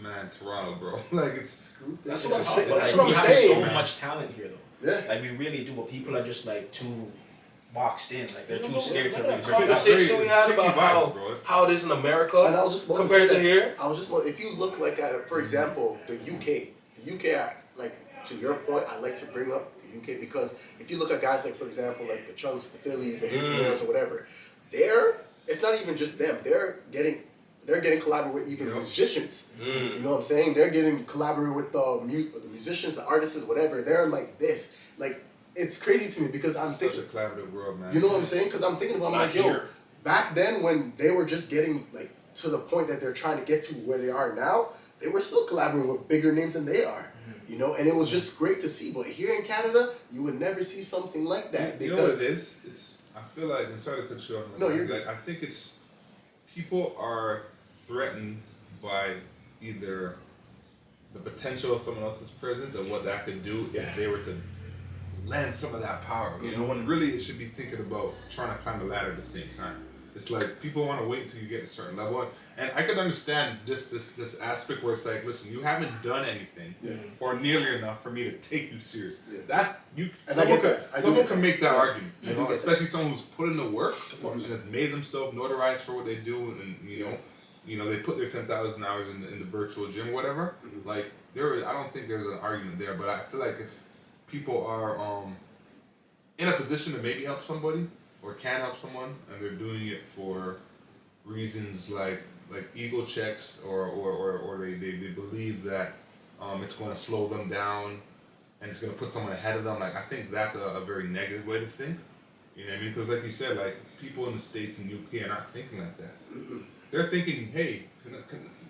man. Toronto, bro. Like it's That's what I'm saying. but, That's like, what I'm we saying. have so much talent here, though. Yeah. Like we really do, but people are just like too boxed in. Like they're too scared to Remember really that conversation we had about how it is in America And I was just about compared to to say here. I was just if you look like at, for example, the UK, like to your point, I like to bring up the UK because if you look at guys like, for example, like the Chunks, the Phillies, the Hippies, or whatever, it's not even just them. They're getting collaborated with even musicians. You know what I'm saying? They're getting collaborated with the musicians, the artists, whatever. They're like this, like. It's crazy to me because I'm thinking. such a collaborative world, man. You know what I'm saying? Because I'm thinking about like, yo, back then when they were just getting like to the point that they're trying to get to where they are now, they were still collaborating with bigger names than they are. You know, and it was just great to see. But here in Canada, you would never see something like that. You know what it is? I feel like, and sorry to cut you off. No, you're good. I think it's people are threatened by either the potential of someone else's presence and what that could do if they were to lend some of that power, you know, when really it should be thinking about trying to climb the ladder at the same time. It's like people want to wait until you get a certain level, and I can understand this aspect where it's like, listen, you haven't done anything or nearly enough for me to take you serious. That's you. And Someone can make that argument, you know, that. especially someone who's put in the work and has made themselves notarized for what they do, and you know, they put their 10,000 hours in the virtual gym, or whatever. Like I don't think there's an argument there, but I feel like if people are in a position to maybe help somebody or can help someone, and they're doing it for reasons like ego checks or they believe that it's going to slow them down and it's going to put someone ahead of them. Like I think that's a very negative way to think. You know what I mean? Because like you said, like people in the States and UK are not thinking like that. They're thinking, hey,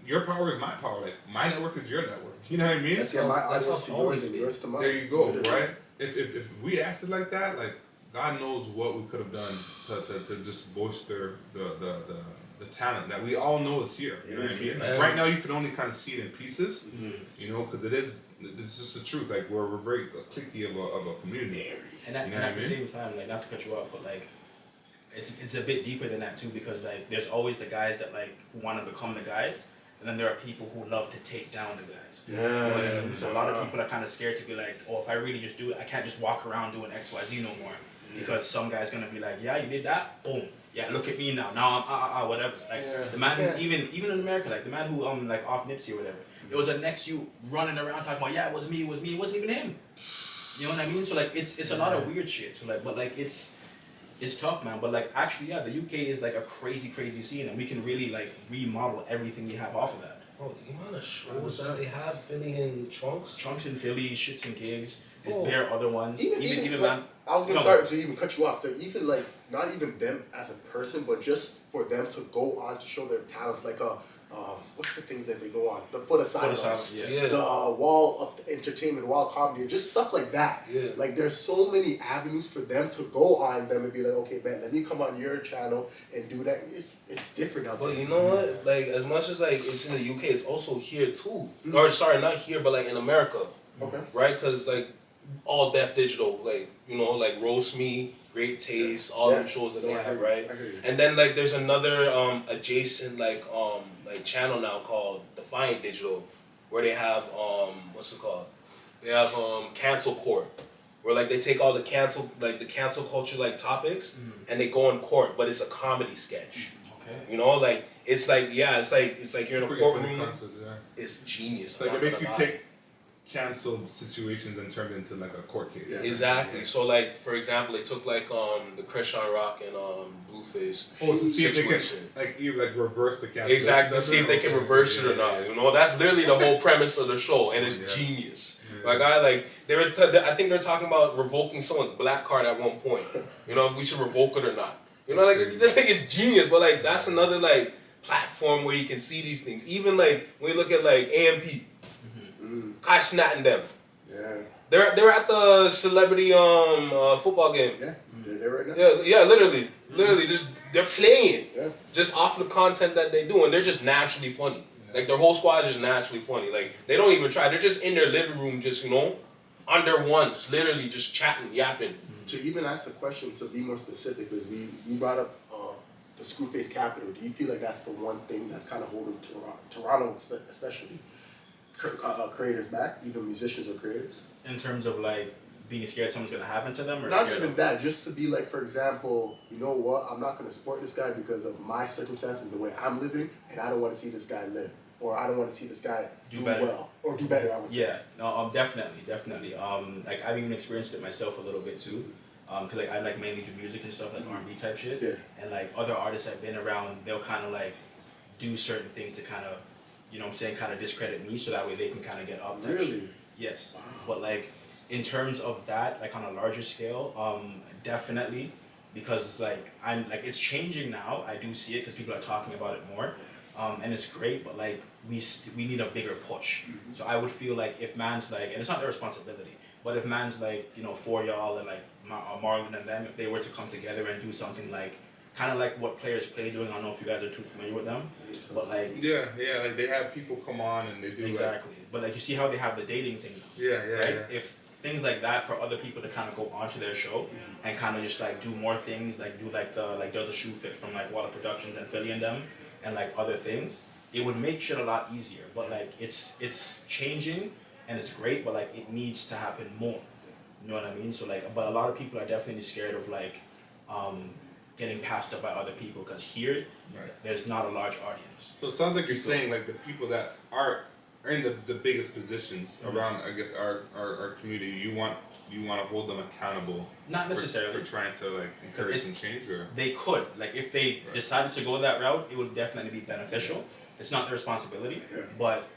your power is my power. Like my network is your network. You know what I mean? That's my audience to yours and yours to mine. There you go, right? If we acted like that, like God knows what we could have done to just bolster the talent that we all know is here. You know what I mean? Like, right now, you can only kind of see it in pieces, you know, because it's just the truth. Like we're very cliquey of a community. And at the same time, like not to cut you off, but like it's a bit deeper than that too, because like there's always the guys that like who want to become the guys. And then there are people who love to take down the guys. You know what I mean? So a lot of people are kind of scared to be like, oh, if I really just do it, I can't just walk around doing XYZ no more. Because some guy's going to be like, yeah, you did that? Boom. Yeah, look at me now. Now I'm, whatever. Like, the man, even in America, like, the man who, like, off Nipsey or whatever, It was the next you running around talking about, yeah, it was me. It wasn't even him. You know what I mean? So like it's a lot of weird shit. So like, but like it's tough, man. But like actually, yeah, the UK is like a crazy scene, and we can really like remodel everything we have off of that. Oh, the amount of shows that they have, Philly and Trunks. Trunks in Philly, Shits and Gigs. There's Oh. bare other ones. Even like, man. I was gonna No, start to even cut you off. To even like not even them as a person, but just for them to go on to show their talents, like what's the things that they go on? The Foot Asylums, yeah. the Wall of Entertainment, Wall of Comedy, just stuff like that. Yeah. Like there's so many avenues for them to go on them and be like, okay, man, let me come on your channel and do that. It's different out there. But you know what? Like, as much as like it's in the UK, it's also here too. Or sorry, not here, but like in America. Okay. Right? Because like all Deaf Digital, like, you know, like Roast Me, Great Taste, all them shows that they have, right? I hear you. And then like there's another adjacent like channel now called Defiant Digital, where they have what's it called? They have Cancel Court, where like they take all the cancel culture like topics and they go in court, but it's a comedy sketch. Okay. You know, like it's like you're in a Pretty courtroom. funny concept, yeah. It's genius. Like I'm it not basically gonna lie. take canceled situations and turn it into like a court case. Yeah. Exactly. Yeah. So like for example, they took like the Christian Rock and Blueface Oh, to see if they situation. can like you like reverse the cancel. Exactly, to see if they can reverse it or not. You know, that's literally the whole premise of the show, and it's Yeah. genius. Yeah. Like I think they're talking about revoking someone's black card at one point. You know, if we should revoke it or not. You know, like they think it's genius, but like that's another like platform where you can see these things. Even like when you look at like AMP, Kai Snat and them. Yeah. They're at the celebrity football game. Yeah. They're there right now. Yeah, literally just they're playing Yeah. just off the content that they do, and they're just naturally funny. Like their whole squad is just naturally funny. Like they don't even try. They're just in their living room, just on their ones, literally just chatting, yapping. To even ask a question to be more specific, is you brought up the Screwface Capital. Do you feel like that's the one thing that's kind of holding Toronto especially creators back, even musicians or creators? In terms of like being scared something's gonna happen to them, or Not scared even of- that, just to be like, for example, you know what, I'm not going to support this guy because of my circumstances, the way I'm living, and I don't want to see this guy live, or I don't want to see this guy do better. well, or do better, I would say. Yeah, no, definitely. Like I've even experienced it myself a little bit too, because like I like mainly do music and stuff like R&B type shit, Yeah. and like other artists I've been around, they'll kind of like do certain things to kind of, you know what I'm saying, kind of discredit me, so that way they can kind of get up. Type Really? shit. Yes, but like in terms of that, like on a larger scale, definitely, because it's like it's changing now. I do see it because people are talking about it more, and it's great. But like we need a bigger push. So I would feel like if man's like, and it's not their responsibility, but if man's like, you know, for y'all and like Marlon and them, if they were to come together and do something like kind of like what Players Play doing. I don't know if you guys are too familiar with them, but like Yeah, like they have people come on and they do exactly. But like you see how they have the dating thing now. Yeah, Right? yeah. If things like that for other people to kind of go onto their show and kind of just like do more things, like do like there's a shoe fit from like Water Productions and Philly and them and like other things, it would make shit a lot easier. But like it's changing and it's great, but like it needs to happen more. You know what I mean? So like, but a lot of people are definitely scared of like getting passed up by other people because here there's not a large audience. So it sounds like you're saying like the people that are in the biggest positions around, I guess, our community, you want to hold them accountable. Not necessarily. For trying to like encourage and change, or they could, like if they decided to go that route, it would definitely be beneficial. It's not their responsibility, but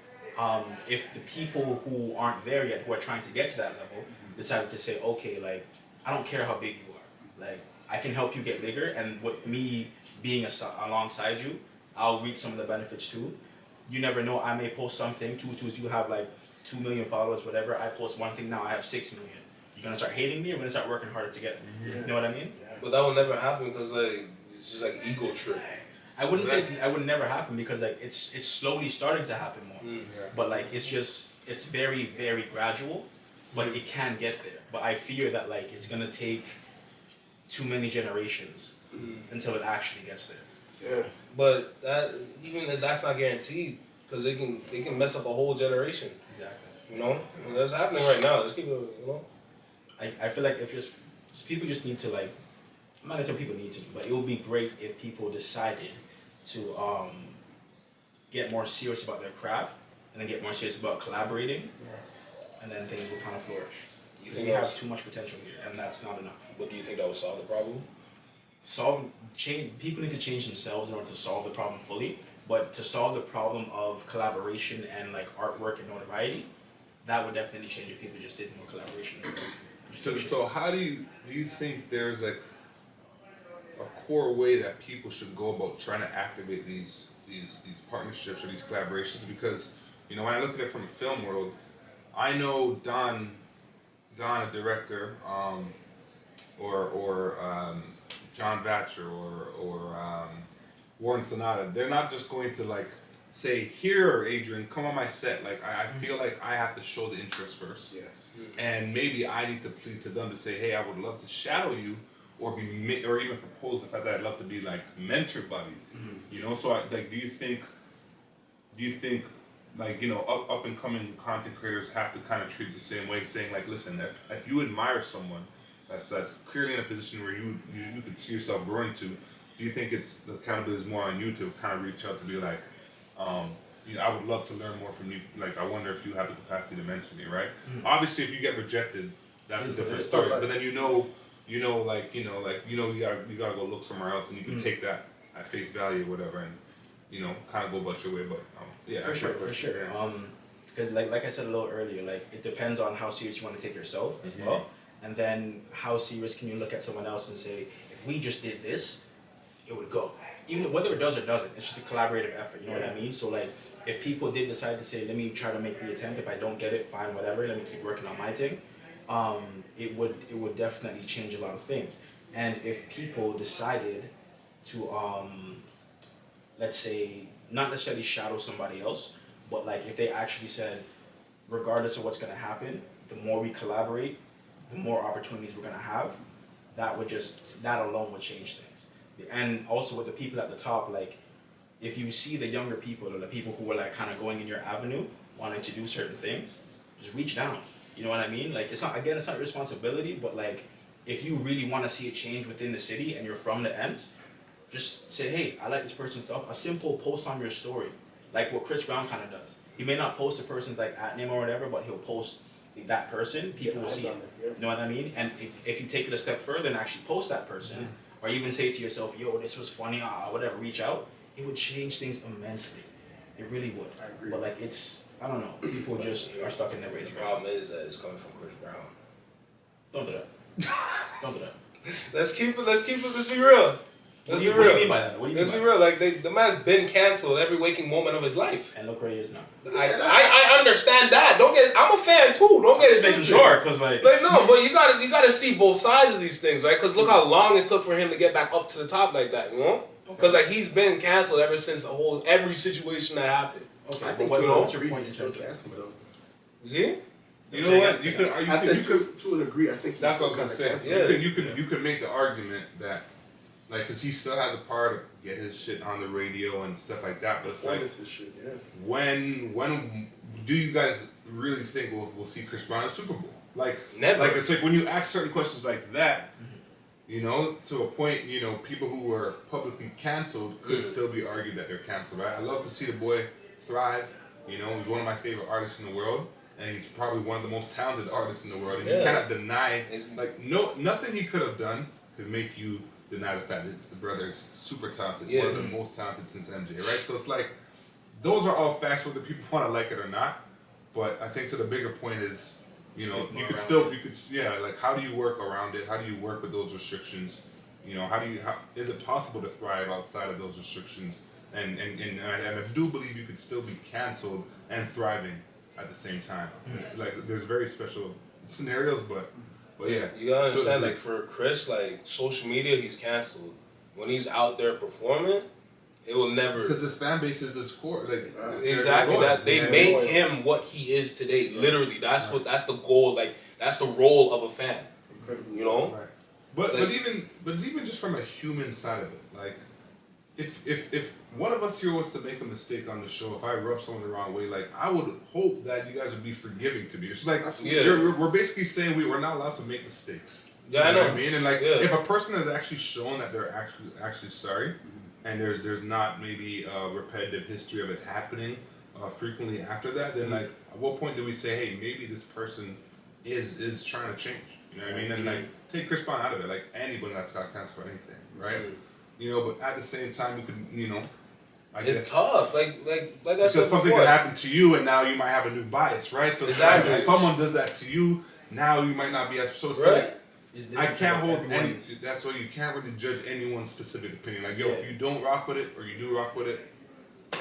if the people who aren't there yet, who are trying to get to that level, decided to say, okay, like I don't care how big you are, like I can help you get bigger, and with me being alongside you, I'll reap some of the benefits too. You never know, I may post something, you have like 2 million followers, whatever, I post one thing now, I have 6 million. You're gonna start hating me, or we're gonna start working harder together. You know what I mean? But that will never happen because like it's just like ego trip. I wouldn't say I would never happen because like it's slowly starting to happen more. But like it's very, very gradual, but it can get there. But I fear that like it's gonna take too many generations until it actually gets there. Yeah. But that's not guaranteed because they can mess up a whole generation. Exactly. You know, and that's happening right now. Let's keep it. You know. I feel like if just people just need to like, I'm not gonna say people need to, but it would be great if people decided to get more serious about their craft and then get more serious about collaborating, and then things will kind of flourish. You We think have that's, too much potential here, and that's not enough. but do you think that would solve the problem? People need to change themselves in order to solve the problem fully, but to solve the problem of collaboration and like artwork and notoriety, that would definitely change if people just did more collaboration and stuff. So how do you think there's like a core way that people should go about trying to activate these partnerships or these collaborations? Because when I look at it from a film world, I know Don, a director, or John Batcher or Warren Sonata. They're not just going to like say, "Here, Adrian, come on my set." Like I feel like I have to show the interest first, and maybe I need to plead to them to say, "Hey, I would love to shadow you." Or even propose the fact that I'd love to be like mentored by you, So do you think like up and coming content creators have to kind of treat the same way, saying like, listen, if you admire someone that's clearly in a position where you could see yourself growing to, do you think it's the accountability is more on you to kind of reach out to be like, I would love to learn more from you. Like I wonder if you have the capacity to mention me, right? Obviously, if you get rejected, that's a different story. But then you gotta go look somewhere else, and you can take that at face value or whatever, and kind of go about your way. But for sure. Because like I said a little earlier, like it depends on how serious you want to take yourself as well, and then how serious can you look at someone else and say, if we just did this, it would go. Even whether it does or doesn't, it's just a collaborative effort. You know what I mean? So like, if people did decide to say, let me try to make the attempt. If I don't get it, fine, whatever. Let me keep working on my thing. It would definitely change a lot of things. And if people decided to, let's say, not necessarily shadow somebody else, but like if they actually said, regardless of what's gonna happen, the more we collaborate, the more opportunities we're gonna have, that alone would change things. And also with the people at the top, like if you see the younger people or the people who are like kind of going in your avenue, wanting to do certain things, just reach down. You know what I mean? Like it's not your responsibility, but like if you really want to see a change within the city and you're from the ends, just say, hey, I like this person's stuff. A simple post on your story, like what Chris Brown kind of does. He may not post a person's like at name or whatever, but he'll post that person. People will see it. You know what I mean? And if you take it a step further and actually post that person, or even say to yourself, yo, this was funny, whatever, reach out, it would change things immensely. It really would. I agree. But like I don't know. People just are stuck in their ways. The problem is that it's coming from Chris Brown. Don't do that. Don't do that. Let's be real. Let's be real. What do you mean by that? Let's be real. Like the man's been canceled every waking moment of his life. And look where he is now. I understand that. I'm a fan too. Don't get it twisted. Sure, cause like no, but you gotta see both sides of these things, right? Cause look how long it took for him to get back up to the top like that, you know? Cause like he's been canceled ever since every situation that happened. Okay, I think what's your point point is still canceled though. See? You know what? You could argue. I said to a degree. I think that's what I was gonna say. Yeah. You could make the argument that, like, cause he still has a part of get his shit on the radio and stuff like that. But it's like, shit, yeah. when do you guys really think we'll see Chris Brown at Super Bowl? Like, never. Like it's like when you ask certain questions like that, to a point, people who were publicly canceled could still be argued that they're canceled, right? I love to see the boy thrive. He's one of my favorite artists in the world. And he's probably one of the most talented artists in the world. And you cannot deny, nothing he could have done could make you deny the fact that the brother is super talented, one of the most talented since MJ, right? So it's like, those are all facts whether people want to like it or not. But I think to the bigger point is, how do you work around it? How do you work with those restrictions? How is it possible to thrive outside of those restrictions? And I do believe you could still be canceled and thriving at the same time. Like there's very special scenarios, but yeah. You gotta understand, like for Chris, like social media, he's canceled. When he's out there performing, it will never, because his fan base is his core. Like exactly that they made him what he is today. Literally, that's the goal. Like that's the role of a fan. You know. Right. But even just from a human side of it, like if one of us here was to make a mistake on the show, if I rub someone the wrong way, like I would hope that you guys would be forgiving to me. It's like we're basically saying we're not allowed to make mistakes. Yeah, I know what I mean? And like if a person has actually shown that they're actually sorry, and there's not maybe a repetitive history of it happening, frequently after that, then like at what point do we say, hey, maybe this person is trying to change? You know what I mean? And like take Chris Brown out of it, like anybody that's got cancer for anything, right? You know, but at the same time, you could, you know, it's tough. Like I said because something before, could happen to you, and now you might have a new bias, right? So exactly. if someone does that to you, now you might not be as so. It's right. like, I can't hold any. That's why you can't really judge anyone's specific opinion. Like, yo, if you don't rock with it or you do rock with it,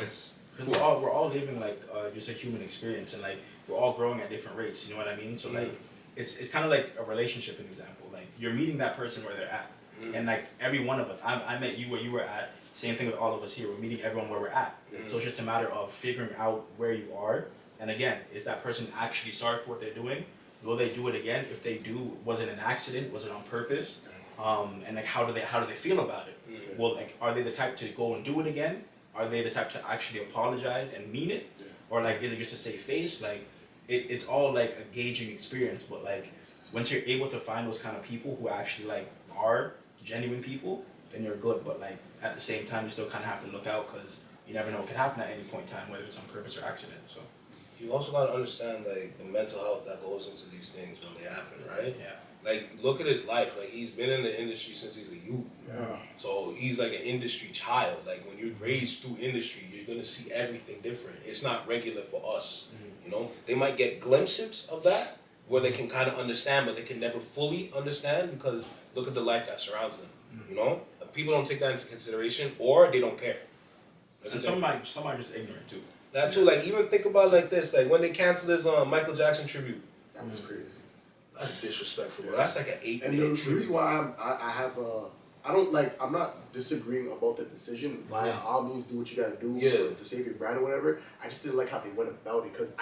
it's because we're all living like just a human experience, and like we're all growing at different rates. You know what I mean? So like it's kind of like a relationship, an example. Like you're meeting that person where they're at, and like every one of us, I met you where you were at. Same thing with all of us here. We're meeting everyone where we're at. So it's just a matter of figuring out where you are. And again, is that person actually sorry for what they're doing? Will they do it again? If they do, was it an accident? Was it on purpose? And like, how do they feel about it? Well, like, are they the type to go and do it again? Are they the type to actually apologize and mean it? Or like, is it just a safe face? Like, it's all like a gauging experience. But like, once you're able to find those kind of people who actually like are genuine people, then you're good. But like, at the same time, you still kind of have to look out because you never know what can happen at any point in time, whether it's on purpose or accident. So you also got to understand like the mental health that goes into these things when they happen, right? Yeah. Like look at his life. Like he's been in the industry since he's a youth. Yeah. So he's like an industry child. Like when you're raised through industry, you're gonna see everything different. It's not regular for us. You know, they might get glimpses of that where they can kind of understand, but they can never fully understand because look at the life that surrounds them. You know, people don't take that into consideration, or they don't care. And some are just ignorant too. That too, like even think about it like this, like when they canceled his Michael Jackson tribute. That was crazy. That's disrespectful, bro. That's like an 8-minute And the tribute. reason why I have I don't like, I'm not disagreeing about the decision. By all means, do what you gotta do to save your brand or whatever. I just didn't like how they went about it because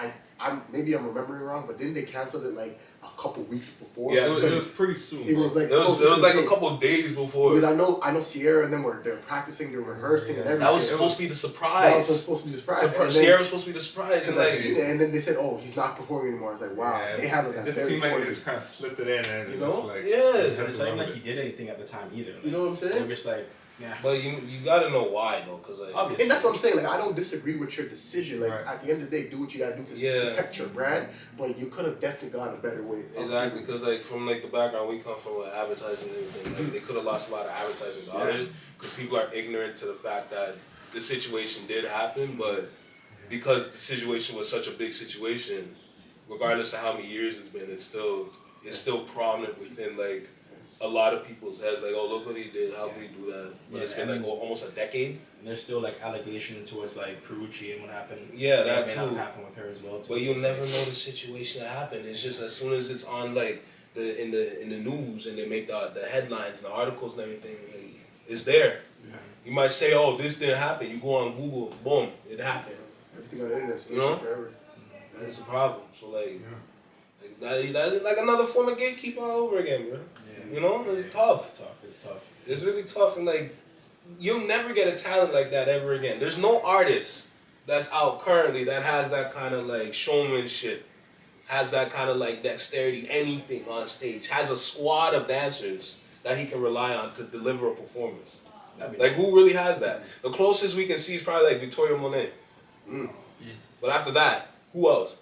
I'm maybe I'm remembering wrong, but didn't they cancel it like a couple weeks before? Yeah, it was pretty soon. It was like it was like a couple of days before. Because I know Sierra and them they're practicing, they're rehearsing and everything. That was supposed to be the surprise. That was supposed to be the surprise. Sierra was supposed to be the surprise. And, and then they said, "Oh, he's not performing anymore." I was like, "Wow, they handled that." It just seemed like they just kind of slipped it in, and you it's know, just like It's not even like he did anything at the time either. Like, you know what I'm saying? They're just like, yeah. But you gotta know why though, because like obviously. And that's what I'm saying. Like, I don't disagree with your decision. Like, at the end of the day, do what you gotta do to protect your brand. But you could have definitely gone a better way. Exactly, because like from like the background we come from, like advertising and everything, like they could have lost a lot of advertising dollars because people are ignorant to the fact that the situation did happen, but because the situation was such a big situation, regardless of how many years it's been, it's still prominent within like a lot of people's heads. Like, oh, look what he did, how could he do that? But it's been like almost a decade. And there's still like allegations towards like Carucci and what happened. Yeah, that may too. not happen with her as well. Too. But you'll never know the situation that happened. It's just as soon as it's on like in the news and they make the headlines and the articles and everything, like, it's there. Yeah. You might say, oh, this didn't happen. You go on Google, boom, it happened. Everything on the internet stays forever. That's the problem. So like, that's like another form of gatekeeping all over again, bro. Yeah. You know, it's tough. It's tough. It's really tough, and like, you'll never get a talent like that ever again. There's no artist that's out currently that has that kind of like showmanship, has that kind of like dexterity, anything on stage, has a squad of dancers that he can rely on to deliver a performance. Like, who really has that? The closest we can see is probably like Victoria Monet. But after that, who else?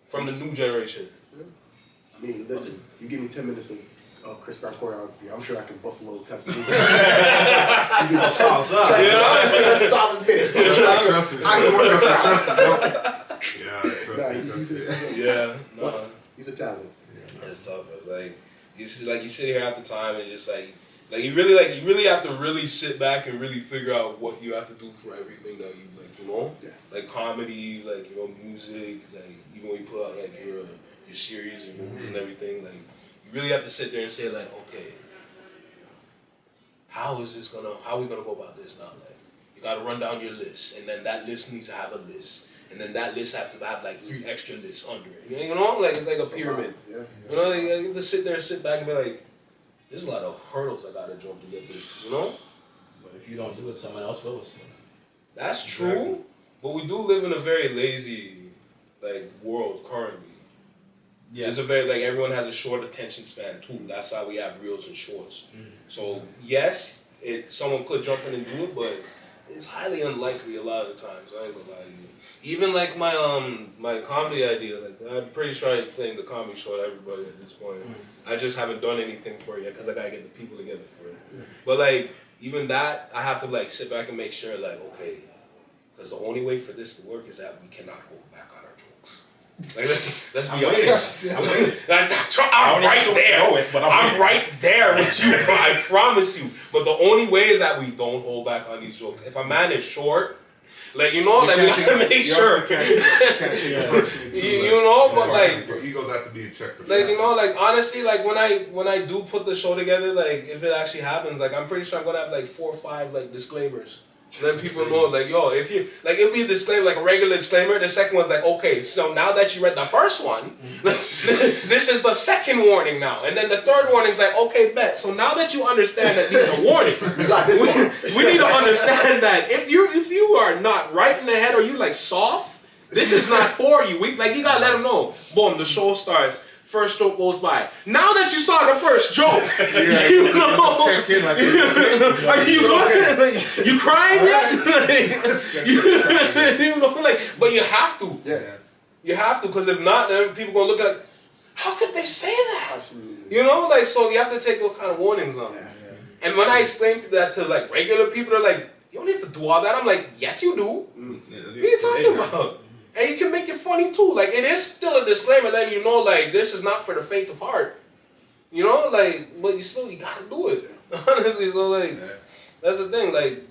From the new generation. I mean, listen, you give me 10 minutes of Chris Brown choreography, I'm sure I can bust a little tempo. You give me 10 solid minutes. I'm sure I can work it out. He's a talent. It's tough. It's like you sit here at the time and just you really have to really sit back and really figure out what you have to do for everything that you like, you know? Yeah. Like comedy, like, you know, music, like even when you put out like your series and movies and everything, like you really have to sit there and say like, okay, how are we gonna go about this now? Like, you gotta run down your list, and then that list needs to have a list, and then that list have to have like 3 extra lists under it. You know, like it's like a pyramid. Yeah. You know, you have to sit back and be like, there's a lot of hurdles I gotta jump to get this. You know. But if you don't do it, someone else will. That's true, but we do live in a very lazy like world currently. Yeah. It's a very like everyone has a short attention span too. That's why we have reels and shorts. So yes, someone could jump in and do it, but it's highly unlikely a lot of the times. I ain't gonna lie to you. Even like my my comedy idea, like I'm pretty sure I'm playing the comedy show to everybody at this point. I just haven't done anything for it yet because I gotta get the people together for it. But like even that, I have to like sit back and make sure like okay, because the only way for this to work is that we cannot hold back on our jokes. Like let's be honest. I'm right there. I'm right there with you, bro. I promise you. But the only way is that we don't hold back on these jokes. If a man is short, like you know, like we gotta make sure. You know, but like egos have to be in check. Like you know, like honestly, like when I do put the show together, like if it actually happens, like I'm pretty sure I'm gonna have like 4 or 5 like disclaimers. Then people know, like, yo, if you, like, it'll be a disclaimer, like a regular disclaimer. The second one's like, okay, so now that you read the first one, this is the second warning now. And then the third warning's like, okay, bet. So now that you understand that these are warnings, we need to understand that if you are not right in the head or you, like, soft, this is not for you. Like, you gotta let them know. Boom, the show starts. First joke goes by. Now that you saw the first joke, you know, check in like, are you you crying yet? You know, like, but you have to. Yeah. You have to, because if not, then people gonna look at it like, how could they say that? Absolutely. You know, like, so you have to take those kind of warnings on. Yeah. And when I explain that to like regular people, they're like, you don't have to do all that. I'm like, yes, you do. What are you talking about? And you can make it funny too. Like, it is still a disclaimer letting you know, like, this is not for the faint of heart. You know, like, but you gotta do it. Honestly, so like, that's the thing. Like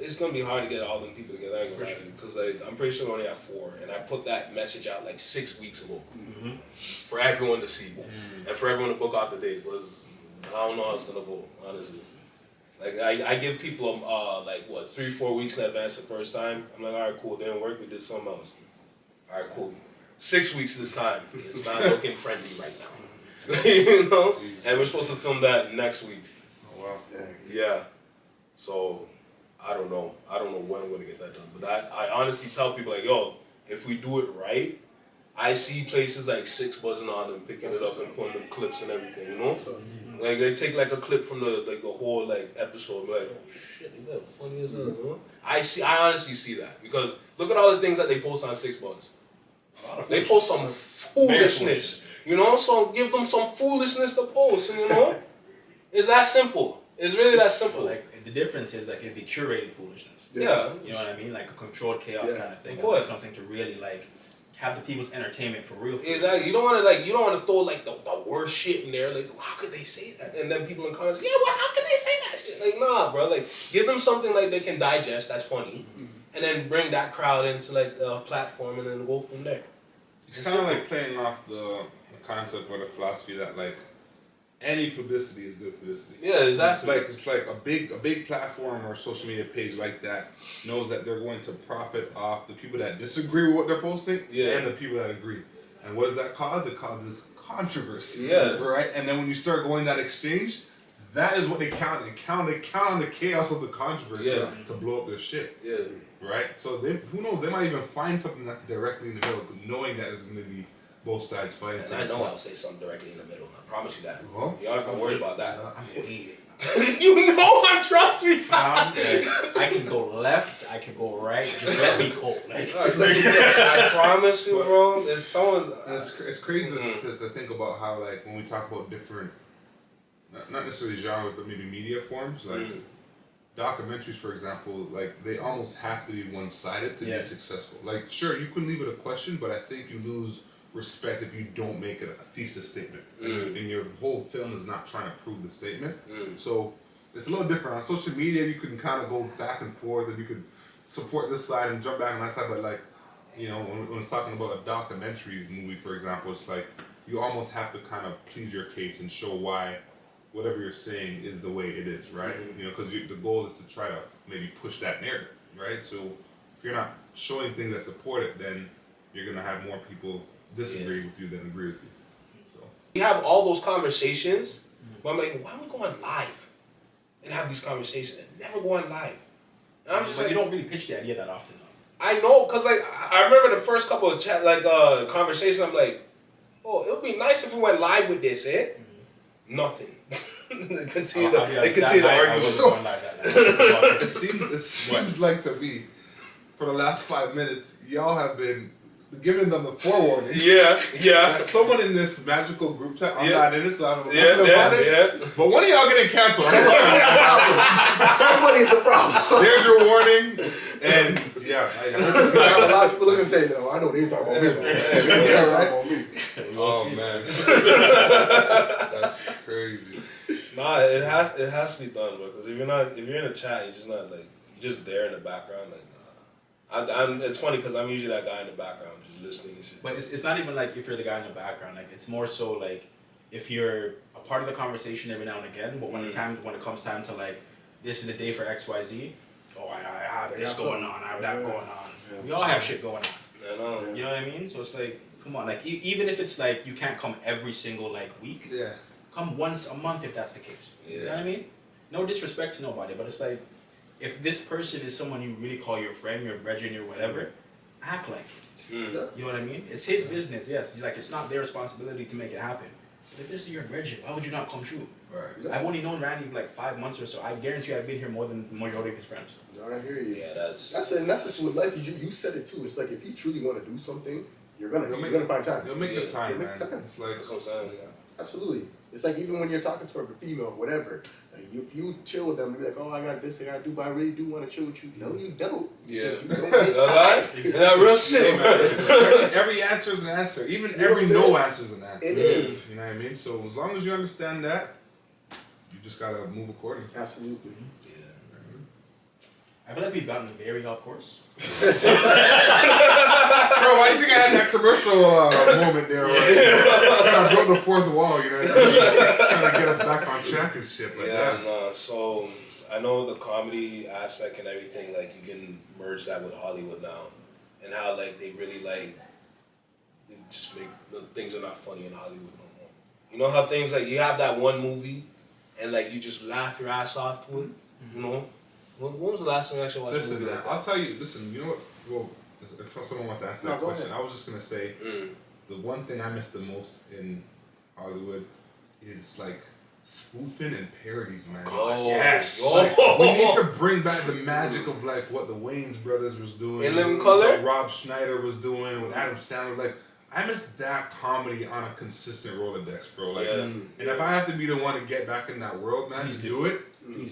it's gonna be hard to get all them people together. I ain't gonna lie to you, because like I'm pretty sure we only have 4, and I put that message out like 6 weeks ago for everyone to see and for everyone to book off the days. Was I don't know how it's gonna go, honestly. Like I give people like what 3-4 weeks in advance the first time. I'm like, all right, cool, didn't work. We did something else. All right, cool. 6 weeks this time. It's not looking friendly right now. You know, and we're supposed to film that next week. Oh wow. Yeah. So I don't know when I'm gonna get that done. But I honestly tell people like, yo, if we do it right, I see places like 6 buzzing on and picking it up and putting them clips and everything. You know. Like they take like a clip from the whole like episode, like, oh shit, is that funny as hell? I honestly see that, because look at all the things that they post on 6 Buzz. They post some foolishness, you know. So give them some foolishness to post, and you know, it's that simple. It's really that simple. Like the difference is like it'd be curated foolishness. Yeah, you know what I mean, like a controlled chaos kind of thing. Of course, something to really like have the people's entertainment for real. Exactly. You don't want to throw like the worst shit in there. Like, how could they say that? And then people in comments, yeah, well, how could they say that shit? Like, nah, bro. Like, give them something like they can digest. That's funny, and then bring that crowd into like the platform, and then go from there. It's kind of like playing off the concept or the philosophy that like any publicity is good publicity. Yeah, exactly. It's like a big platform or social media page like that knows that they're going to profit off the people that disagree with what they're posting and the people that agree. And what does that cause? It causes controversy. Yeah. Right? And then when you start going that exchange, that is what they count. They count on the chaos of the controversy to blow up their shit. Yeah. Right? So who knows? They might even find something that's directly in the middle, knowing that it's going to be both sides fighting. And I know I'll say something directly in the middle. I promise you that. You don't have to worry about that. I'm waiting. You know I trust me. I can go left, I can go right. Just let me go. Like, I promise you, bro. There's someone. It's crazy to think about how, like, when we talk about different, not necessarily genres, but maybe media forms, like documentaries, for example, like they almost have to be one-sided to be successful. Like, sure, you can leave it a question, but I think you lose respect if you don't make it a thesis statement. And your whole film is not trying to prove the statement. So it's a little different. On social media, you can kind of go back and forth, and you could support this side and jump back on that side. But like, you know, when it's talking about a documentary movie, for example, it's like you almost have to kind of plead your case and show why whatever you're saying is the way it is, right? You know, because the goal is to try to maybe push that narrative, right? So if you're not showing things that support it, then you're gonna have more people disagree with you than agree with you. So we have all those conversations, but I'm like, why don't we go on live and have these conversations and never go on live? And I'm just but like, you don't really pitch the idea that often, though. I know, cause like I remember the first couple of conversations. I'm like, oh, it would be nice if we went live with this, eh? Nothing. They continue to argue. It seems like to me, for the last 5 minutes, y'all have been giving them the forewarning. Yeah. That someone in this magical group chat, I'm not in it, so I don't know nothing about it. But one of y'all getting canceled. Somebody's the problem. There's your warning. And yeah, I have a lot of people looking and saying, no, I know they ain't talking about me. They ain't talking about me. Oh man. That's crazy. Nah, it has to be done, bro. Because if you're in a chat, you're just there in the background, like nah. It's funny because I'm usually that guy in the background just listening and shit. But it's not even like if you're the guy in the background. Like it's more so like if you're a part of the conversation every now and again. But when it comes time to like this is the day for XYZ. Oh, I have this going on. I have that going on. Yeah. We all have shit going on. I know. You know what I mean? So it's like, come on, like even if it's like you can't come every single like week. Yeah. Come once a month if that's the case. Yeah. You know what I mean? No disrespect to nobody, but it's like if this person is someone you really call your friend, your brethren, or whatever, act like it. You know what I mean? It's his business, yes. Like it's not their responsibility to make it happen. But if this is your brethren, why would you not come true? Right. I've only known Randy for like 5 months or so. I guarantee I've been here more than the majority of his friends. No, I hear you. Yeah, that's just with life. You said it too. It's like if you truly want to do something, you're gonna find time. You'll make the time, man. It's like that's what I'm saying. Yeah. Absolutely. It's like even when you're talking to a female or whatever, like if you chill with them, you're like, oh, I got this, I gotta do, but I really do want to chill with you. No, you don't. Yeah. You don't make time. That real shit, man. Every answer is an answer. Even every no answer is an answer. It is. You know what I mean? So as long as you understand that, you just gotta move accordingly. Absolutely. I feel like we've gotten very off course. Bro, why do you think I had that commercial moment there where kind of broke the fourth wall, you know? Trying to get us back on track and shit like that. So I know the comedy aspect and everything, like you can merge that with Hollywood now. And how like they really like, they just make, things are not funny in Hollywood no more. You know how things like, you have that one movie and like you just laugh your ass off to it, you know? When was the last time you actually watched a movie like that? I'll tell you, listen, you know what? Well, if someone wants to answer that question, I was just going to say, the one thing I miss the most in Hollywood is like spoofing and parodies, man. Oh, yes. Like, we need to bring back the magic of like what the Wayans brothers was doing. In Living Color? What Rob Schneider was doing, with Adam Sandler. Like, I miss that comedy on a consistent Rolodex, bro. Like, and if I have to be the one to get back in that world, man, to do it,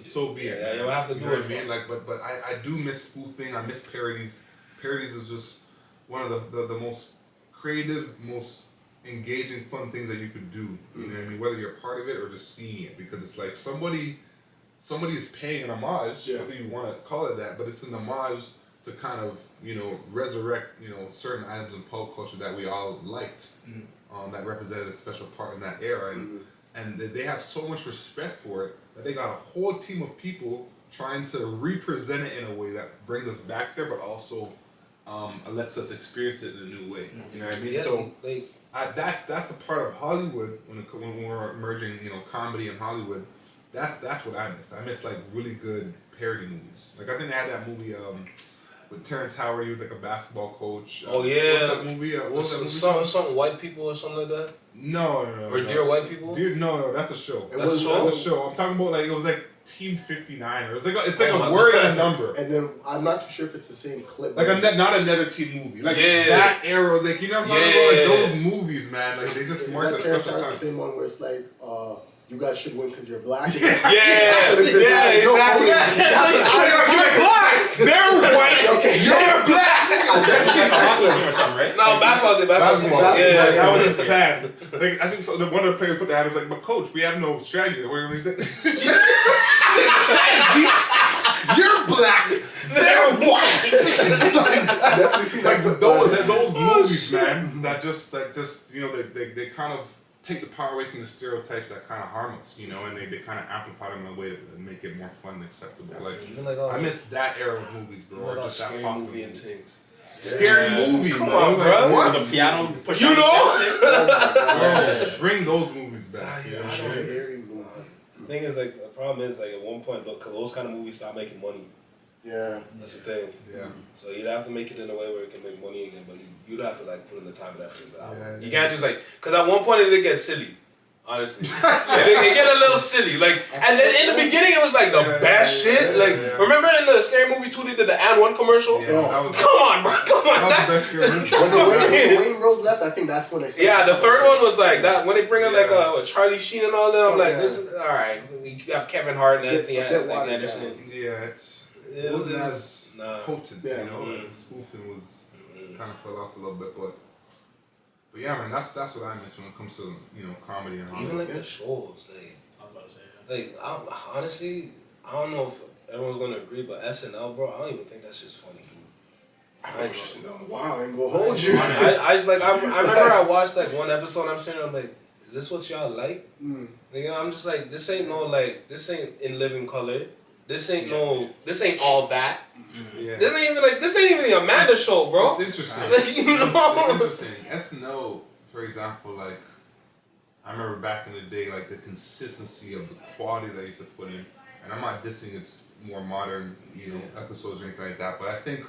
so be it. Yeah, you'll have to do you know it. What I mean? Like, but I do miss spoofing. I miss parodies. Parodies is just one of the most creative, most engaging, fun things that you could do. You know what I mean? Whether you're a part of it or just seeing it, because it's like somebody is paying an homage, whether you want to call it that, but it's an homage to kind of, you know, resurrect, you know, certain items in pop culture that we all liked, that represented a special part in that era, and they have so much respect for it that they got a whole team of people trying to represent it in a way that brings us back there, but also lets us experience it in a new way. You know what I mean? Yeah, So that's a part of Hollywood when we're merging, you know, comedy and Hollywood. That's what I miss. I miss like really good parody movies. Like I think they had that movie with Terrence Howard. He was like a basketball coach. Oh yeah. What was that movie? What was that movie? Something white people or something like that. No. Or Dear White People. No, that's a show. That's a show. That's a show. I'm talking about like it was like Team 59 or it's like a word and a number. And then I'm not too sure if it's the same clip. Like not another teen movie. Like that era, like you know what I'm talking about? Like those movies, man. Like they just marked a special time. The same one where it's like, you guys should win because you're black. Yeah, exactly. You're black. They're white. Okay. You're black. No, basketball. Yeah, that was his plan. Like, I think so. One of the players put that and was like, "But coach, we have no strategy. We're going to You're black. They're white." Definitely see like that. those movies, man. That just you know they kind of take the power away from the stereotypes that kind of harm us, you know, and they kind of amplify them in a way to make it more fun and acceptable. Like, even like I miss that era of movies, bro. Like just that scary pop movie and things. Scary movie, Come bro. on, Like, bro. what? The piano push You know? Bring those movies back. The thing is, like, the problem is, like, at one point, those kind of movies stop making money. Yeah. That's the thing. Yeah. So you'd have to make it in a way where it can make money again, but you'd have to, like, put in the time and effort into that. Yeah, You can't just, like, because at one point it did get silly. Honestly, it get a little silly. Like, and then in the beginning, it was like the best shit. Like, remember in the Scary Movie 2, they did the And One commercial? Yeah, that was, Come on, bro. Come on. that was the best year. When Wayne Rose left, I think that's when they started. Yeah, the third one was like that. When they bring in like Charlie Sheen and all them, I'm like, this is all right. We have Kevin Hart and Anthony Anderson. Yeah, it wasn't as potent, you know. The spoofing was kind of fell off a little bit, but yeah, man, that's what I miss when it comes to comedy and even like the shows, honestly, I don't know if everyone's gonna agree, but SNL, bro, I don't even think that's just funny. I ain't just wow, I ain't gonna hold you. I remember I watched like one episode. I'm sitting there, I'm like, is this what y'all like? Like, I'm just like, this ain't this ain't In Living Color. This ain't this ain't all that. Yeah. This ain't even the Amanda show, bro. It's interesting. Like, It's interesting. SNL, for example, like I remember back in the day, like the consistency of the quality they used to put in, and I'm not dissing its more modern, episodes or anything like that, but I think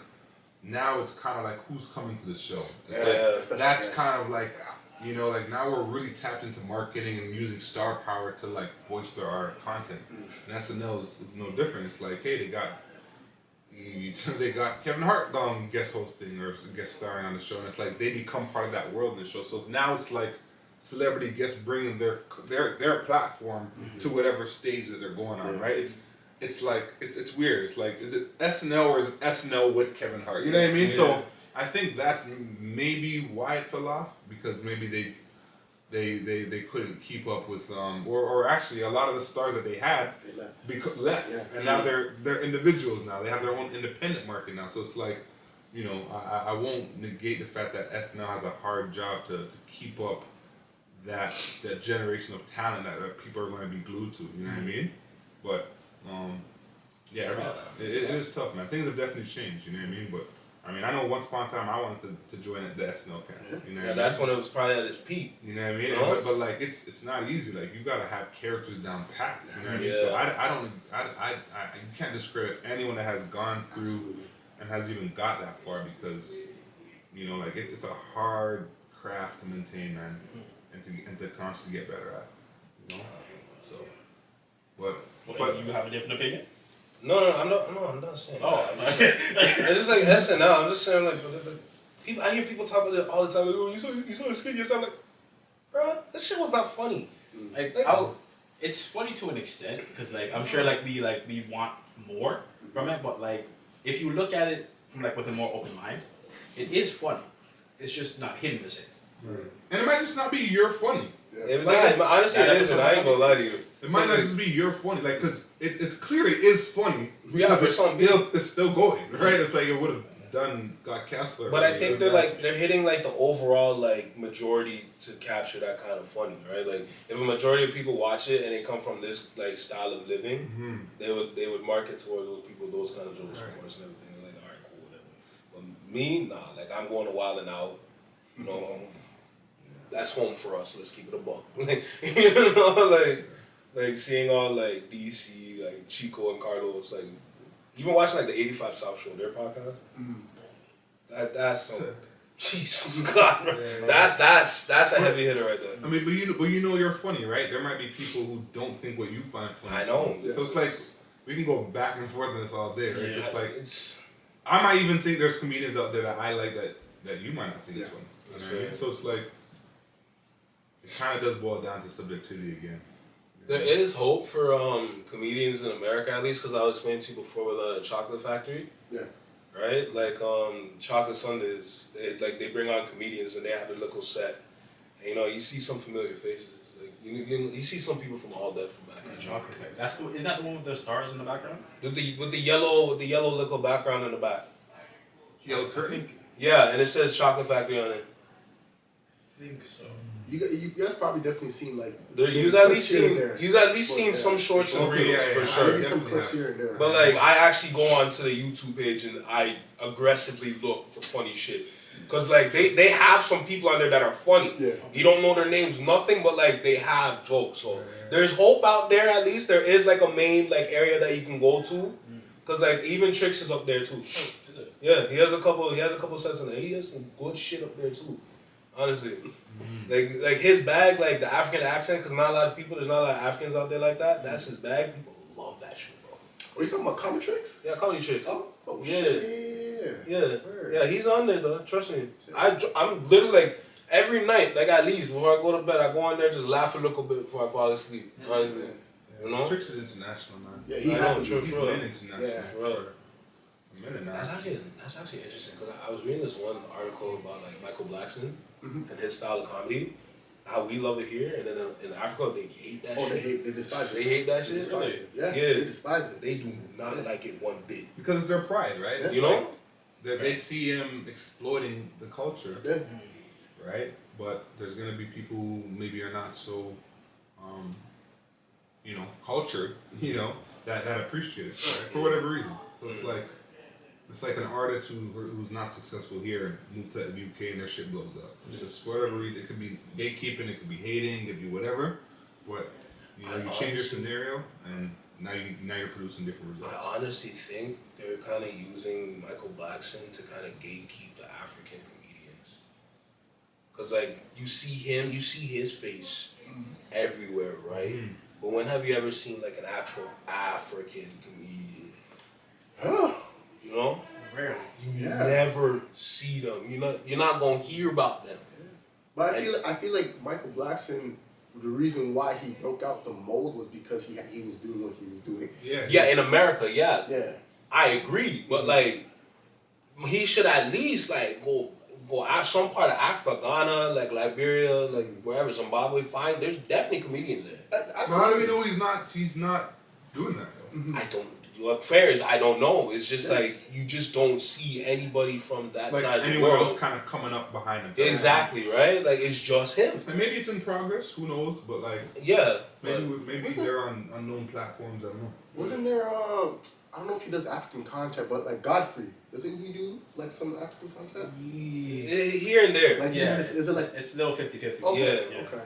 now it's kind of like who's coming to the show. It's like that's kind of like like now we're really tapped into marketing and using star power to like bolster our content. And SNL is no different. It's like, hey, they got Kevin Hart guest hosting or guest starring on the show, and it's like they become part of that world in the show. So now it's like celebrity guests bringing their platform to whatever stage that they're going on, right? It's like it's weird. It's like, is it SNL or is it SNL with Kevin Hart? You know what I mean? Yeah. So I think that's maybe why it fell off, because maybe they couldn't keep up with or actually a lot of the stars that they had left. Yeah. And now they're individuals now. They have their own independent market now. So it's like, I won't negate the fact that SNL has a hard job to keep up that generation of talent that people are going to be glued to. You know what I mean? But it is tough, man. Things have definitely changed. You know what I mean? But I mean, I know once upon a time I wanted to join the SNL cast. You know what I mean? That's when it was probably at its peak. You know what I mean? But like it's not easy. Like you gotta have characters down pat. You know what I mean? So I you can't discredit anyone that has gone through and has even got that far, because like it's a hard craft to maintain, man, and to constantly get better at. So, but you have a different opinion? No, I'm not saying that. It's just like SNL. I'm just saying like people. I hear people talk about it all the time. Like, oh, you saw the skit yesterday. I'm like, bro, this shit was not funny. It's funny to an extent, because like I'm sure we want more from it, but like if you look at it from like with a more open mind, it is funny. It's just not hitting the same. Right. And it might just not be your funny. Honestly, it isn't. I ain't gonna lie to you. It might not just be your funny, like, because it's clearly is funny. Because it's still going, right? It's like it would have got canceled. But I think they're hitting like the overall like majority to capture that kind of funny, right? Like if a majority of people watch it and they come from this like style of living, they would market towards those people, those kind of jokes, of course, and everything. They're like, all right, cool, whatever. But me, nah. Like I'm going to Wild 'N Out, that's home for us. Let's keep it a buck. Like seeing all like DC, like Chico and Carlos, like even watching like the 85 South Show, their podcast. That's some Jesus God, bro. That's a heavy hitter right there. I mean, but you're funny, right? There might be people who don't think what you find funny. I know. So it's like we can go back and forth on this all day. Right? Yeah. It's like I might even think there's comedians out there that I like that you might not think is funny. That's right? So it's like it kind of does boil down to subjectivity again. There is hope for comedians in America, at least, because I was explaining to you before with Chocolate Factory. Yeah. Right? Like Chocolate Sundays, they bring on comedians and they have a little set. And, you see some familiar faces. Like you see some people from All Dead from back in the Chocolate Factory. Isn't that the one with the stars in the background? With the yellow little background in the back. Yellow curtain? Yeah, and it says Chocolate Factory on it. I think so. You guys probably definitely seen like you've at least seen some shorts and reels for sure. Maybe some clips here and there. But like I actually go onto the YouTube page and I aggressively look for funny shit. Cause like they have some people on there that are funny. Yeah. You don't know their names, nothing, but like they have jokes. So there's hope out there. At least there is like a main like area that you can go to. Cause like even Trix is up there too. Yeah, he has a couple sets on there. He has some good shit up there too. honestly. Like his bag, like the African accent, because not a lot of people, there's not a lot of Africans out there like that. That's his bag. People love that shit, bro. Are you talking about Comic Tricks? Yeah, comedy tricks. Oh Yeah. shit. Yeah, Word. yeah, he's on there though. Trust me. I'm literally like every night, like at least before I go to bed, I go on there just laugh a little bit before I fall asleep. Honestly, you know. Tricks is international, man. Yeah, he I has know, to true, be. He's true. been international Yeah. for a minute now. That's actually interesting because I was reading this one article about like Michael Blackson and his style of comedy, how we love it here, and then in Africa they hate that shit. They despise They it. hate that They shit. despise it. Yeah, Yeah. they despise it. They do not like it one bit. Because it's their pride, right? That's You know? That they see him exploiting the culture, Yeah. right? But there's gonna be people who maybe are not so, cultured, that appreciate it, right? For whatever reason. So it's like an artist who's not successful here moved to the UK and their shit blows up. It's just for whatever reason. It could be gatekeeping, it could be hating, it could be whatever. But you change your scenario and now you're producing different results. I honestly think they're kind of using Michael Blackson to kind of gatekeep the African comedians. Cause like you see his face everywhere, right? But when have you ever seen like an actual African comedian? Huh. You know, Rarely. you never see them. You're not gonna hear about them. But I feel like Michael Blackson, the reason why he broke out the mold was because he was doing what he was doing. Yeah, in America, yeah. Yeah. I agree, but like he should at least like go out some part of Africa, Ghana, like Liberia, like wherever, Zimbabwe. Fine, there's definitely comedians there. But how do we know he's not doing that though? I don't. What fair is I don't know. It's just like you just don't see anybody from that Like side of the anyone world. else kind of coming up behind him. Exactly right. Like it's just him. And maybe it's in progress. Who knows? But like Yeah. maybe they're on unknown platforms. I don't know. Wasn't there? I don't know if he does African content, but like Godfrey, doesn't he do like some African content? Here and there. Like Yeah, is it like? it's still 50-50. Okay, Yeah. okay.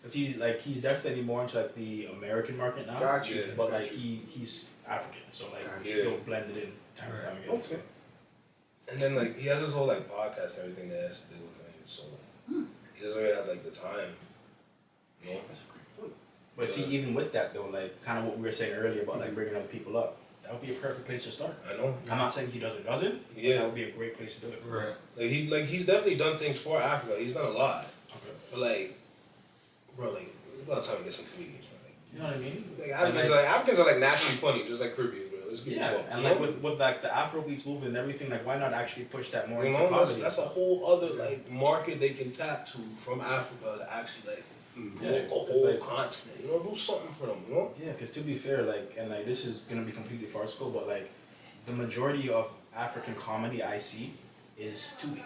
Cause he's definitely more into like the American market now. Gotcha. Yeah. But gotcha. like he's African, so like Gotcha. he'll blend it in time and time again. Okay. And then like he has this whole like podcast and everything that has to do with it. So he doesn't really have like the time. You know? That's a great point. But see, even with that though, like kind of what we were saying earlier about like bringing other people up, that would be a perfect place to start. I know. I'm not saying he doesn't, but Yeah. that would be a great place to do it. Right. He's definitely done things for Africa. He's done a lot. Okay. But like, bro, like it's about time to get some comedians, man. Like, You know what I mean? Like Africans are like naturally funny, just like Caribbeans, bro. Let's get Yeah, it up. and you like know? with like the Afrobeats movement and everything, like why not actually push that more You into know, comedy? that's a whole other like market they can tap to from Africa to actually like promote the whole like- continent. You know, do something for them. You know. Yeah, because to be fair, like, and like this is gonna be completely farcical, but like, the majority of African comedy I see is Tubi.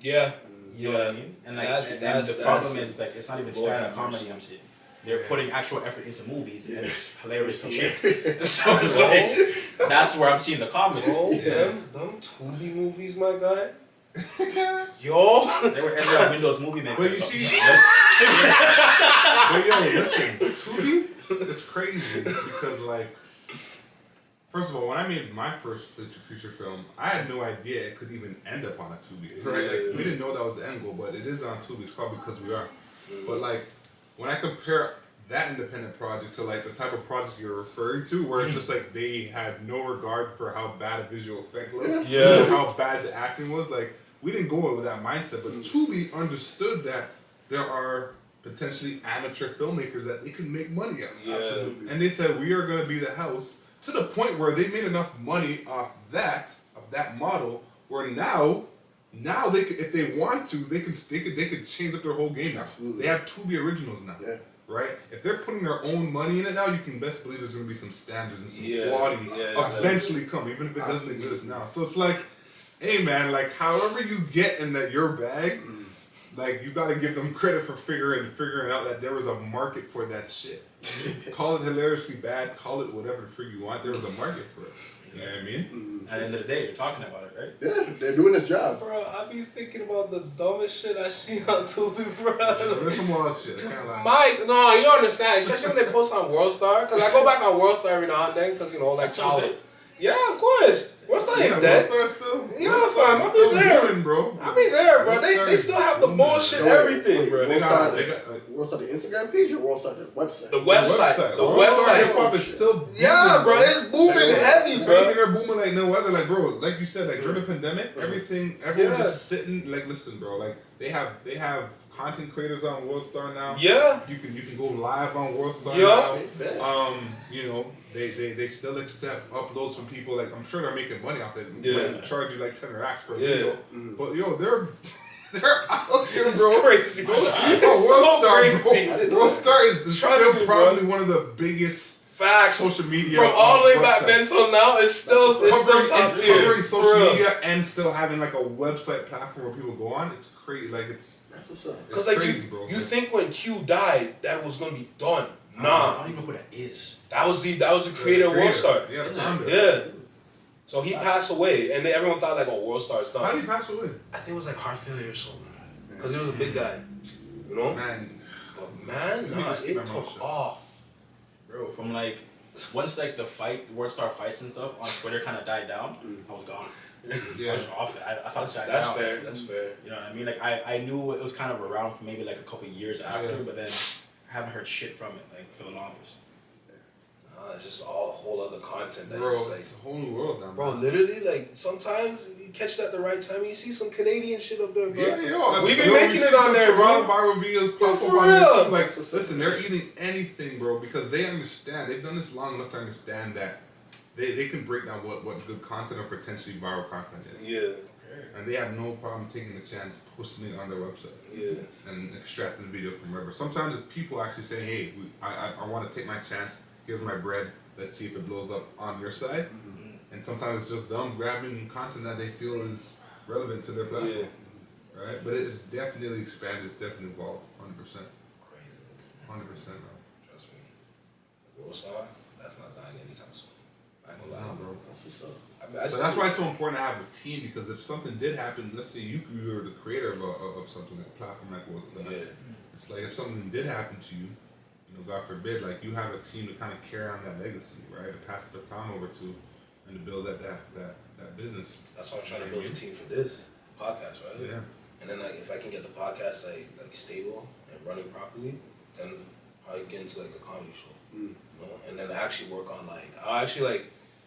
Yeah. You know what I mean? And like, That's- and the that's- problem is like, it's not even Lord stand-up have comedy mercy. I'm seeing. They're putting actual effort into movies, and it's hilarious and It's shit. So it's like, that's where I'm seeing the comedy. Bro, them Tubi movies, my guy. Yo. They were ended up Windows Movie Maker. But or you something. see, but yo, listen, Tubi, it's crazy because like, first of all, when I made my first feature film, I had no idea it could even end up on a Tubi. Right? Like, we didn't know that was the end goal, but it is on Tubi. It's probably because we are. But like, when I compare that independent project to like the type of project you're referring to, where it's just like they had no regard for how bad a visual effect looked, Yeah. or how bad the acting was, like we didn't go in with that mindset. But Tubi understood that there are potentially amateur filmmakers that they can make money out of. Yeah. Absolutely. And they said we are going to be the house, to the point where they made enough money off that model, where now they could, if they want to, they could change up their whole game now. Absolutely. They have Tubi originals now. Yeah. Right? If they're putting their own money in it now, you can best believe there's gonna be some standards and some Yeah, quality yeah, eventually come, even if it doesn't Absolutely. exist now. So it's like, hey man, like however you get in that your bag, like you gotta give them credit for figuring out that there was a market for that shit. Call it hilariously bad, call it whatever the frig you want, there was a market for it. You know what I mean? At the end of the day, you're talking about it, right? Yeah, they're doing this job. Bro, I be thinking about the dumbest shit I see on Tubi, bro. There's some wild shit, I can't lie. Mike, no, you don't understand. Especially when they post on World Star. Because I go back on World Star every now and then. Because, you know, like That's something. Yeah, of course. Worldstar ain't Yeah, dead. Worldstar still. Yeah, Worldstar fam, I'll be still there. booming, bro. I'll be there, bro. They Worldstar still have the booming, bullshit, bro. everything, bro. They got like, What's that, the Instagram page or what's that, the website? The website. The Worldstar website. hip hop is still booming, Yeah, bro, it's booming heavy, Everything bro. are booming like no other. Like, bro, like you said, like during the pandemic, everyone's Yeah. just sitting. Like, listen, bro, like they have content creators on Worldstar now. Yeah. You can go live on Worldstar Yeah. now. You know, they still accept uploads from people. Like, I'm sure they're making money off it. Yeah. They charge you like 10 racks for a Yeah. video. But yo, they're out here, It's bro. crazy. Bro, It's Worldstar, so crazy. bro. Worldstar is Trust still me, probably bro. one of the biggest Facts. social media From all the way back websites. then till now, it's still top tier. Covering For social real. media and still having like a website platform where people go on. It's crazy. Like That's what's up. Because it's like crazy, you bro. think when Q died that was gonna be done. I Nah, don't even know who that is. that was the creator of Worldstar. Yeah, the Isn't it? founder. Yeah. So he passed away, and then everyone thought like, oh, Worldstar's How did done. he pass away? I think it was like heart failure or something. Because he was a big guy, you know. Man, But man, nah, just it remember took shit. off. Bro, from like once like the Worldstar fights and stuff on Twitter kind of died down, I was gone. I yeah. was off it. I thought it died That's down. fair. That's fair. You know what I mean? Like I knew it was kind of around for maybe like a couple years after, Yeah. but then I haven't heard shit from it like for the longest. It's just all whole other content that Bro, just like. it's a whole new world now, Bro, man. literally, like sometimes you catch that at the right time, and you see some Canadian shit up there, bro. Yeah, yo, We've been yo, making we it see on some there, Toronto bro. viral videos pop for up on there real. too. Like, listen, they're eating anything, bro, because they understand. They've done this long enough to understand that they can break down what good content or potentially viral content is. Yeah, And they have no problem taking a chance, posting it on their website. yeah. And extracting the video from wherever. Sometimes it's people actually saying, hey, I want to take my chance. Here's my bread. Let's see if it blows up on your side. Mm-hmm. And sometimes it's just them grabbing content that they feel is relevant to their platform. Yeah. Right? But it's definitely expanded. It's definitely evolved. 100%. Crazy. 100%, bro. Trust me. Worldstar, that's not dying anytime soon. I ain't gonna lie. Nah, bro. That's what's up. I mean, But that's why it's so important to have a team, because if something did happen, let's say you were the creator of something, like a platform like Worldstar. Yeah. It's like if something did happen to you, God forbid, like you have a team to kind of carry on that legacy, right? To pass the baton over to, and to build that business. That's why I'm trying to build a team for this podcast, right? Yeah. And then like if I can get the podcast like stable and running properly, then probably get into like a comedy show, you know. And then actually work on like I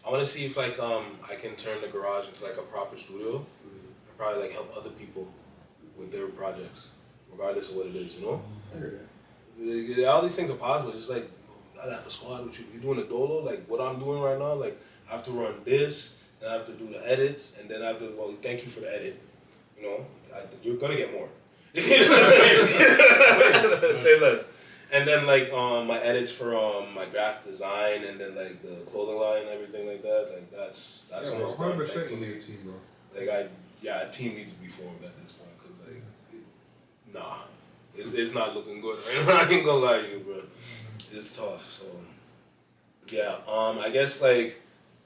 want to see if like I can turn the garage into like a proper studio, and probably like help other people with their projects, regardless of what it is, you know. I heard that. All these things are possible. It's just like you gotta have a squad with you. You're doing a dolo, like what I'm doing right now. Like I have to run this, then I have to do the edits, and then I have to. Well, thank you for the edit. You know, you're gonna get more. Say less. And then like my edits for my graphic design, and then like the clothing line and everything like that. Like that's almost done. 100% Like, for you me. need a team, bro. Like a team needs to be formed at this point, because like nah. It's not looking good right now. I ain't gonna lie to you, bro. It's tough. So, yeah. I guess like,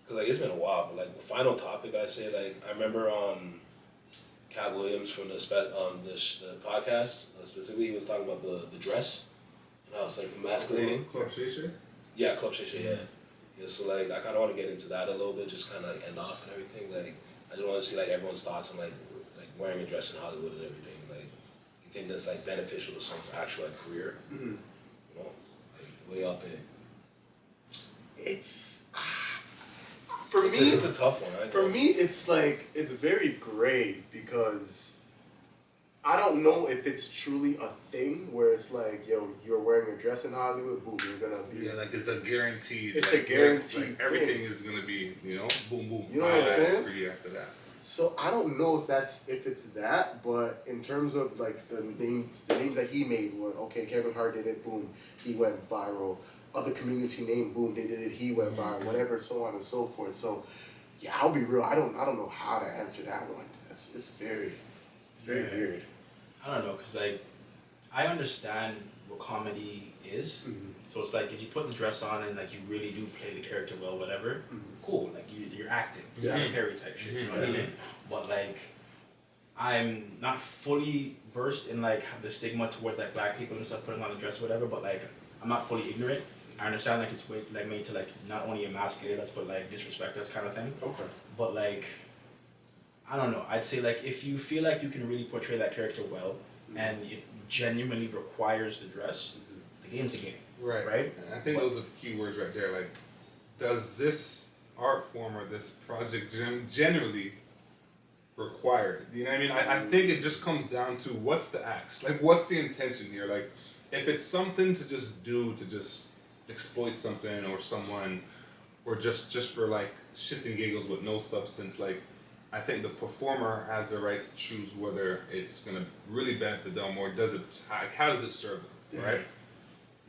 cause like it's been a while, but like the final topic I say, like I remember Cat Williams from the podcast specifically, he was talking about the dress and how it's like emasculating. Club Shay Shay? Yeah, Club Shay Shay. Yeah. So like I kind of want to get into that a little bit, just kind of like end off and everything. Like I just want to see like everyone's thoughts on like wearing a dress in Hollywood and everything. Like, you think that's like beneficial to someone's actual like career? Mm-hmm. You know, like what do y'all think? It's It's a tough one. I For guess. me, it's like, it's very gray, because I don't know if it's truly a thing where it's like, yo, you're wearing a dress in Hollywood, boom, you're gonna be. Yeah, like it's a guaranteed. It's like, a guaranteed Like everything thing. is gonna be, boom, boom. You know what I'm saying? For you after that. So I don't know if it's that, but in terms of like the names that he made were, okay, Kevin Hart did it, boom, he went viral. Other comedians he named, boom, they did it, he went viral, whatever, so on and so forth. So yeah, I'll be real, I don't know how to answer that one. It's very weird. I don't know, cause like I understand what comedy is. Mm-hmm. So it's like if you put the dress on and like you really do play the character well, whatever, cool. Like you're acting, Yeah. Katy Perry type shit. You know what I mean? But like I'm not fully versed in like the stigma towards like black people and stuff putting on a dress or whatever. But like I'm not fully ignorant. I understand like it's like made to like not only emasculate us but like disrespect us kind of thing. Okay. But like, I don't know. I'd say like if you feel like you can really portray that character well, and it genuinely requires the dress, the game's a game. Right. And I think those are the key words right there. Like, does this art form or this project generally require it? You know what I mean? I think it just comes down to what's the axe? Like, what's the intention here? Like, if it's something to just do to just exploit something or someone, or just for like shits and giggles with no substance, like, I think the performer has the right to choose whether it's gonna really benefit them or does it. How does it serve them? Right.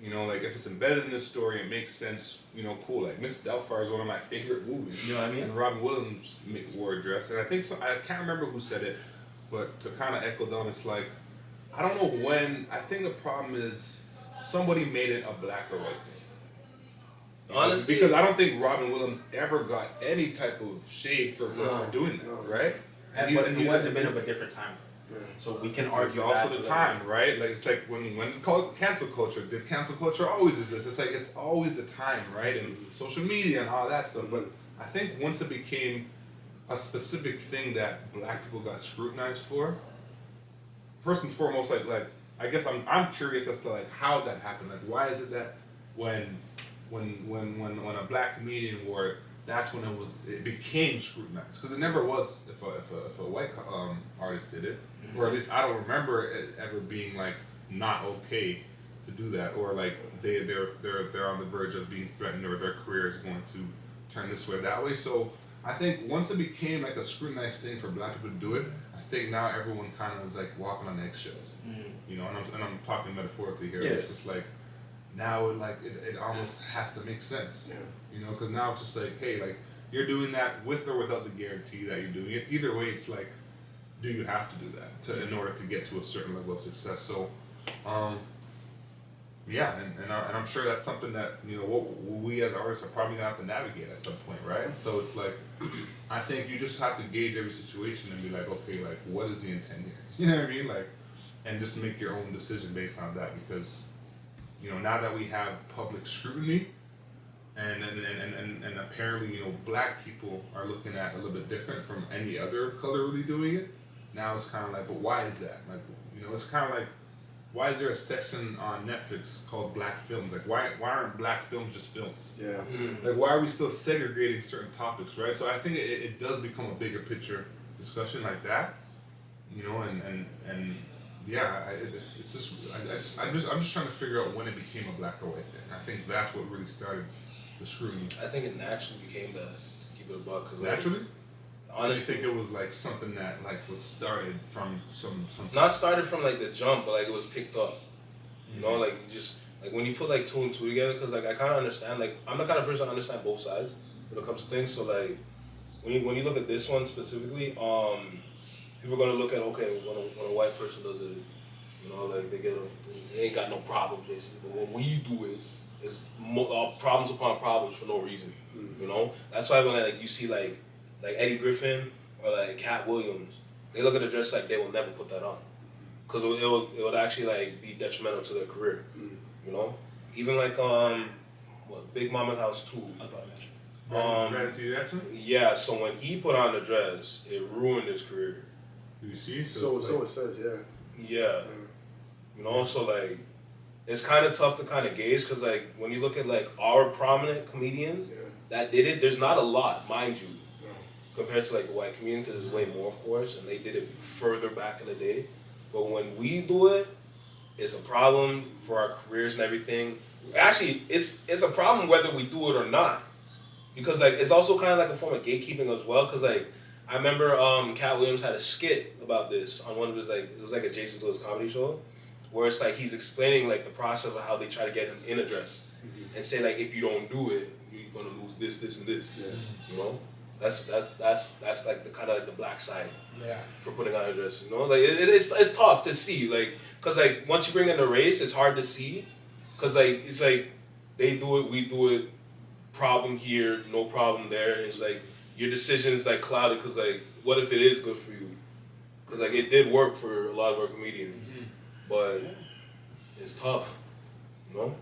You know, like if it's embedded in the story, it makes sense. You know, cool. Like Miss Doubtfire is one of my favorite movies. You know what I mean? And Robin Williams wore a dress, and I think I can't remember who said it, but to kind of echo down, it's like I don't know when. I think the problem is somebody made it a black or white thing. Honestly, because I don't think Robin Williams ever got any type of shade for doing that, right? And but it was a bit of a different time. Yeah. So we can argue it's also that the time, right? Like it's like when cancel culture, did cancel culture always exist? It's like it's always the time, right? And social media and all that stuff. But I think once it became a specific thing that black people got scrutinized for, first and foremost, like I guess I'm curious as to like how that happened. Like why is it that when a black comedian wore it, that's when it became scrutinized, because it never was if a white artist did it, or at least I don't remember it ever being like not okay to do that, or like they're on the verge of being threatened or their career is going to turn this way or that way. So I think once it became like a scrutinized thing for black people to do it, I think now everyone kind of is like walking on eggshells, you know, and I'm talking metaphorically here. Yeah. It's just like now it almost has to make sense. Yeah. You know, because now it's just like, hey, like, you're doing that with or without the guarantee that you're doing it. Either way, it's like, do you have to do that in order to get to a certain level of success? So, yeah, and I'm sure that's something that, you know, we as artists are probably going to have to navigate at some point, right? So it's like, I think you just have to gauge every situation and be like, okay, like, what is the intent here? You know what I mean? Like, and just make your own decision based on that, because, you know, now that we have public scrutiny, and apparently, you know, black people are looking at a little bit different from any other color really doing it. Now it's kind of like, but why is that? Like, you know, it's kind of like, why is there a section on Netflix called Black Films? Like, why aren't black films just films? Yeah. Like, why are we still segregating certain topics, right? So I think it does become a bigger picture discussion like that, you know, and yeah, it's just I'm just trying to figure out when it became a black or white thing. I think that's what really started the scrutiny. I think it naturally became that, to keep it a buck. Cause naturally? Like, honestly, I think it was like something that like was started from some. Not started from like the jump, but like it was picked up. You know, like you just like when you put like two and two together, because like I kind of understand. Like I'm the kind of person I understand both sides when it comes to things. So like when you look at this one specifically, people are gonna look at, okay, when a white person does it, you know, like they ain't got no problems basically. But when we do it, it's problems upon problems for no reason. You know, that's why when like you see like Eddie Griffin or like Cat Williams, they look at the dress like they will never put that on, because it would actually like be detrimental to their career. You know, even like Big Mama House 2. Yeah, so when he put on the dress, it ruined his career. You see? So it says, yeah. Yeah. You know, so like it's kind of tough to kind of gauge, because like when you look at like our prominent comedians that did it, there's not a lot, mind you, compared to like the white comedian, because there's way more, of course, and they did it further back in the day. But when we do it, it's a problem for our careers and everything. Actually, it's a problem whether we do it or not, because like it's also kind of like a form of gatekeeping as well. Because like I remember Cat Williams had a skit about this on one of his, like, it was like a Jason Lewis comedy show, where it's like he's explaining like the process of how they try to get him in a dress, and say like, if you don't do it, you're gonna lose this, this, and this. You know, that's like the kind of like the black side for putting on a dress. You know, like it's tough to see, like, cause like once you bring in the race, it's hard to see, cause like it's like they do it, we do it, problem here, no problem there. And it's like your decision is like clouded, cause like what if it is good for you? Cause like it did work for a lot of our comedians, but it's tough, you know.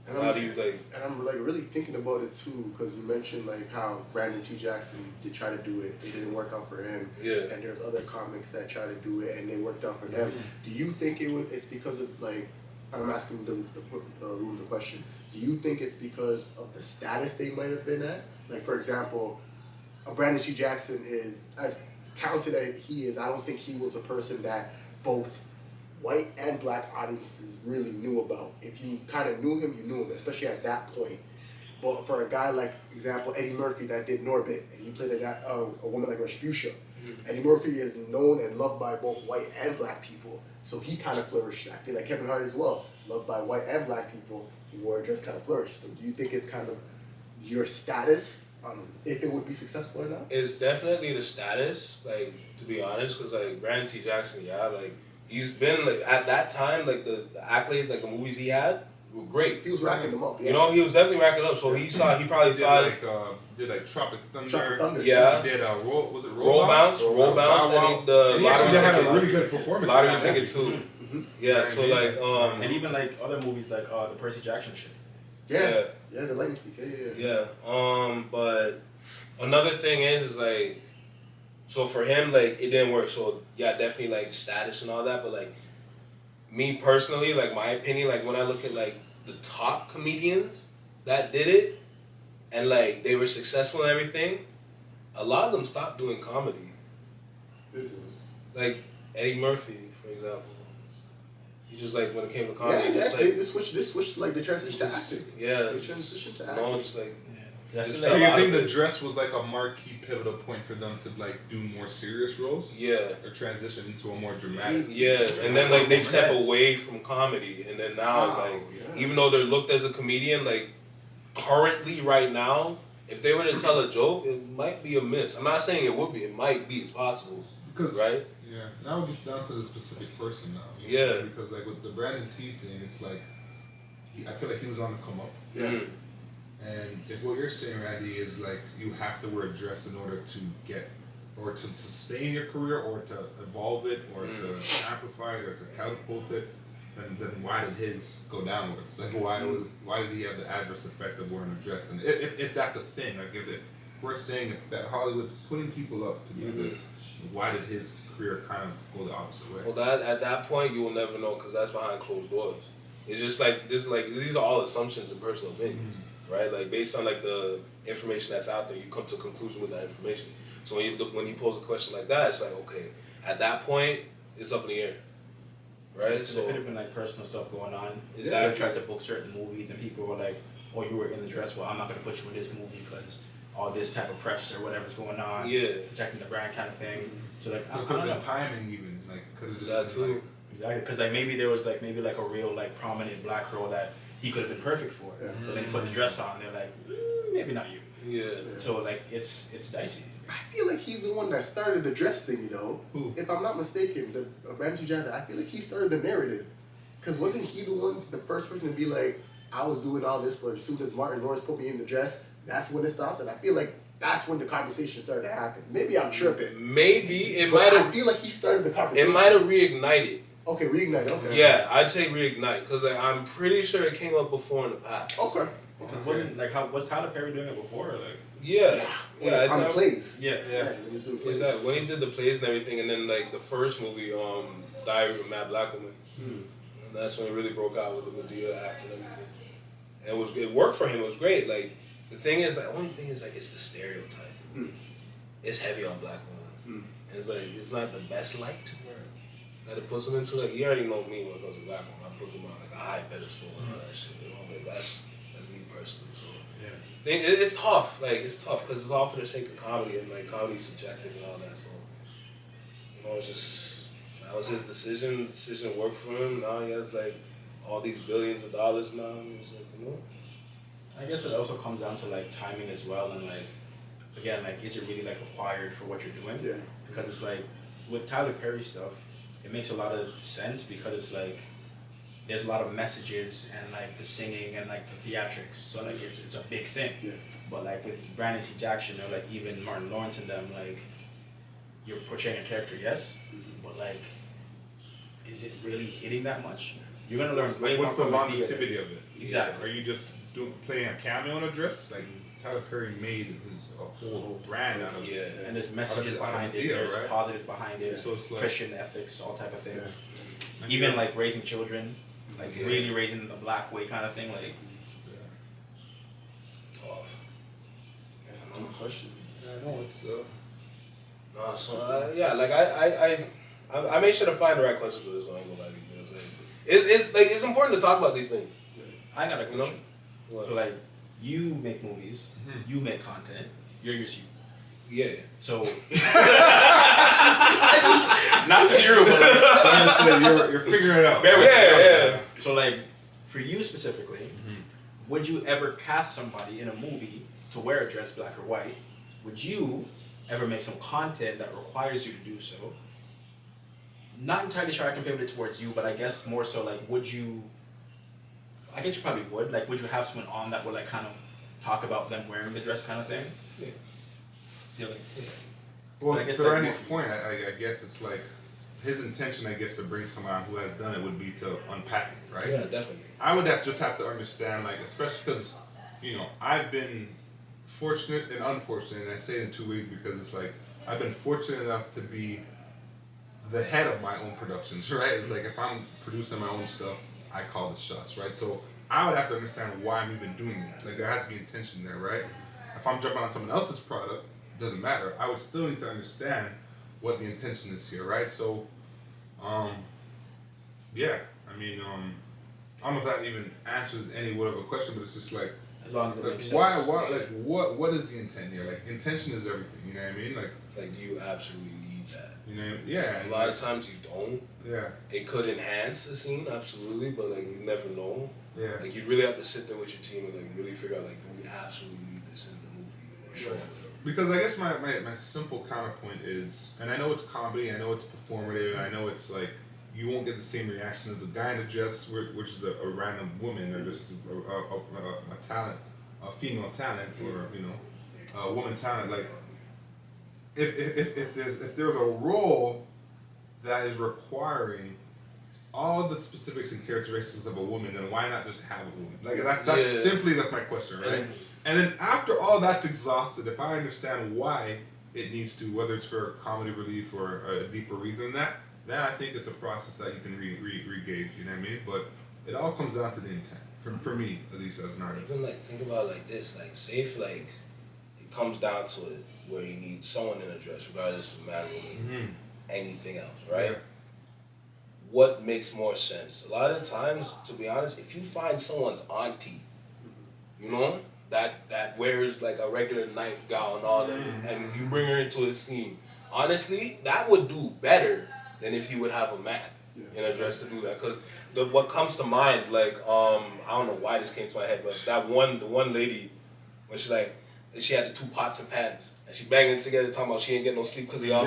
And How do you like? And I'm like really thinking about it too, because you mentioned like how Brandon T. Jackson did try to do it, it didn't work out for him. Yeah. And there's other comics that try to do it and they worked out for them. Do you think it's because of like, I'm asking the room the question. Do you think it's because of the status they might have been at? Like for example, Brandon T. Jackson is as talented as he is. I don't think he was a person that both white and black audiences really knew about. If you kind of knew him, you knew him, especially at that point. But for a guy like, example, Eddie Murphy that did Norbit, and he played a woman like Respucia. Eddie Murphy is known and loved by both white and black people, so he kind of flourished. I feel like Kevin Hart as well, loved by white and black people. He wore a dress, kind of flourished. So do you think it's kind of your status, if it would be successful or not? It's definitely the status, like, to be honest, because like Brandon T. Jackson, yeah, like he's been like at that time, like the accolades, like the movies he had were great. He was racking them up. Yeah. You know, he was definitely racking up. So he probably thought did like Tropic Thunder. Tropic Thunder. Yeah. He did Roll Bounce, and the He actually had a lottery really good performance. lottery ticket too. Yeah, so like and even like other movies like the Percy Jackson shit. Yeah, the Lightning Thief. Yeah. But another thing is like, so for him, like, it didn't work. So yeah, definitely like status and all that. But like, me personally, like my opinion, like when I look at like the top comedians that did it, and like they were successful and everything, a lot of them stopped doing comedy. Like Eddie Murphy, for example. He just like when it came to comedy, just like they switched like the transition to acting. Yeah, They transitioned to acting. no, just like. Just So felt you out think of the it. dress was like a marquee pivotal point for them to like do more serious roles? Yeah. Or transition into a more dramatic? Yeah, and then like they step away from comedy, and then now like even though they're looked as a comedian, like currently right now, if they were to tell a joke, it might be a miss. I'm not saying it would be. It might be. It's possible. Because right? Yeah. Now it's down to the specific person now. Yeah. Because like with the Brandon T thing, it's like I feel like he was on the come up. Yeah. And if what you're saying, Randy, is like you have to wear a dress in order to get or to sustain your career or to evolve it or to amplify it or to catapult it, then why did his go downwards? Like why did he have the adverse effect of wearing a dress? And if that's a thing, like if we're saying that Hollywood's putting people up to do this, why did his career kind of go the opposite way? Well, at that point you will never know because that's behind closed doors. It's just like this. Like these are all assumptions and personal opinions. Right, like based on like the information that's out there, you come to a conclusion with that information. So when you pose a question like that, it's like okay, at that point, it's up in the air, right? So There could have been like personal stuff going on. Exactly. They tried to book certain movies, and people were like, "Oh, you were in the dress. Well, I'm not going to put you in this movie because all this type of press or whatever's going on. Yeah, protecting the brand kind of thing." So like, I Could don't have know. been timing even like could have just that been, too. like, Exactly, because like maybe there was like a real like prominent black girl that he could have been perfect for, but then he put the dress on. They're like, maybe not you. Yeah. So like it's dicey. I feel like he's the one that started the dress thing, you know. Who? If I'm not mistaken, the Brandon T. Jackson, I feel like he started the narrative. Because wasn't he the first person to be like, I was doing all this, but as soon as Martin Lawrence put me in the dress, that's when it stopped. And I feel like that's when the conversation started to happen. Maybe I'm tripping. Maybe it But might I have. feel like he started the conversation. It might have reignited. Okay, reignite, okay. Yeah, I'd say reignite because like, I'm pretty sure it came up before in the past. Okay. Because wasn't like was Tyler Perry doing it before? Like Yeah. Yeah. On the plays. yeah. When he was doing plays. Exactly. When he did the plays and everything, and then like the first movie, Diary of a Mad Black Woman, and that's when it really broke out with the Medea act and everything. And it worked for him. It was great. Like the thing is, like only thing is like it's the stereotype. It's heavy on black women. And it's like it's not the best light. That it puts them into like you already know me when it comes to black women. I put them on like a high pedestal and all that shit. You know, like that's me personally. So it's tough. Like it's tough because it's all for the sake of comedy and like comedy's subjective and all that. So you know, it's just that was his decision. The decision worked for him. Now he has like all these billions of dollars now. And he's like, you know. I guess it also comes down to like timing as well, and like again, like is it really like required for what you're doing? Yeah. Because it's like with Tyler Perry stuff, it makes a lot of sense because it's like there's a lot of messages and like the singing and like the theatrics, so like it's a big thing. Yeah. But like with Brandon T. Jackson or like even Martin Lawrence and them, like you're portraying a character, yes, but like is it really hitting that much? You're gonna learn way Like, what's more the from a theater. longevity of it? Exactly. Are you just playing a cameo in a dress? Like Tyler Perry made a whole brand out of it. Yeah. And there's messages Out of behind the it. deal, There's right? positives behind it. So it's like- Christian ethics, all type of thing. And Even you're- like raising children, like really raising them the black way kind of thing. Like Tough. That's another question. I know it's No, so yeah, like I made sure to find the right questions for this one. I ain't gonna lie to you. Like, it's important to talk about these things. I got a You know? question. What? So like you make movies, you make content, you're just you. Yeah. So not to be rude, but like, honestly, you're figuring it out. bear with me. Yeah. So like for you specifically, would you ever cast somebody in a movie to wear a dress, black or white? Would you ever make some content that requires you to do so? Not entirely sure I can pivot it towards you, but I guess more so like would you, I guess you probably would, like would you have someone on that would like kind of talk about them wearing the dress kind of thing? Yeah. See like, Well, So I guess to like Randy's more- point, I guess it's like his intention, I guess, to bring someone on who has done it would be to unpack it, right? Yeah, definitely. I would just have to understand, like, especially because, you know, I've been fortunate and unfortunate, and I say it in two ways because it's like I've been fortunate enough to be the head of my own productions, right? It's like if I'm producing my own stuff, I call the shots, right? So I would have to understand why I'm even doing that. Like there has to be intention there, right? If I'm jumping on someone else's product, it doesn't matter. I would still need to understand what the intention is here, right? So, yeah, I mean, I don't know if that even answers any whatever question, but it's just like, as long as it makes sense. why, like, what is the intent here? Like, intention is everything, you know what I mean? Like, do you absolutely need that? You know, yeah. A lot of times you don't. Yeah, It could enhance a scene, absolutely, but like you never know. yeah. Like you really have to sit there with your team and like really figure out like, do we absolutely need this in the movie or show or whatever. Because I guess my simple counterpoint is, and I know it's comedy, I know it's performative, I know it's like, you won't get the same reaction as a guy in a dress, which is a random woman, or just a talent, a female talent, or, you know, a woman talent. Like, if there's a role that is requiring all the specifics and characteristics of a woman, then why not just have a woman? Like that's my question, right? And then after all that's exhausted, if I understand why it needs to, whether it's for comedy relief or a deeper reason than that, then I think it's a process that you can re-gauge, you know what I mean? But it all comes down to the intent, for me, at least as an artist. Even like think about it like this, like say if like it comes down to it where you need someone in a dress, regardless of man, woman, anything else, right? Yeah. What makes more sense? A lot of times, to be honest, if you find someone's auntie, you know, that wears like a regular nightgown and all that, and you bring her into a scene, honestly, that would do better than if you would have a man in a dress to do that. Cause what comes to mind, like I don't know why this came to my head, but the one lady, when she's like, she had the 2 pots and pans, and she banging together talking about she ain't getting no sleep because of y'all.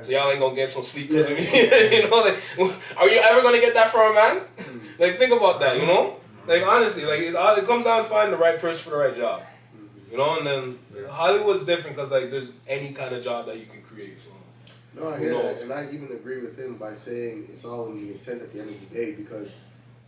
So y'all ain't gonna get some sleep because of me. You know, like, are you ever gonna get that from a man? Like, think about that, you know? Like, honestly, like, it comes down to finding the right person for the right job. You know, and then Hollywood's different because, like, there's any kind of job that you can create. So, No, I hear that, and I even agree with him by saying it's all in the intent at the end of the day, because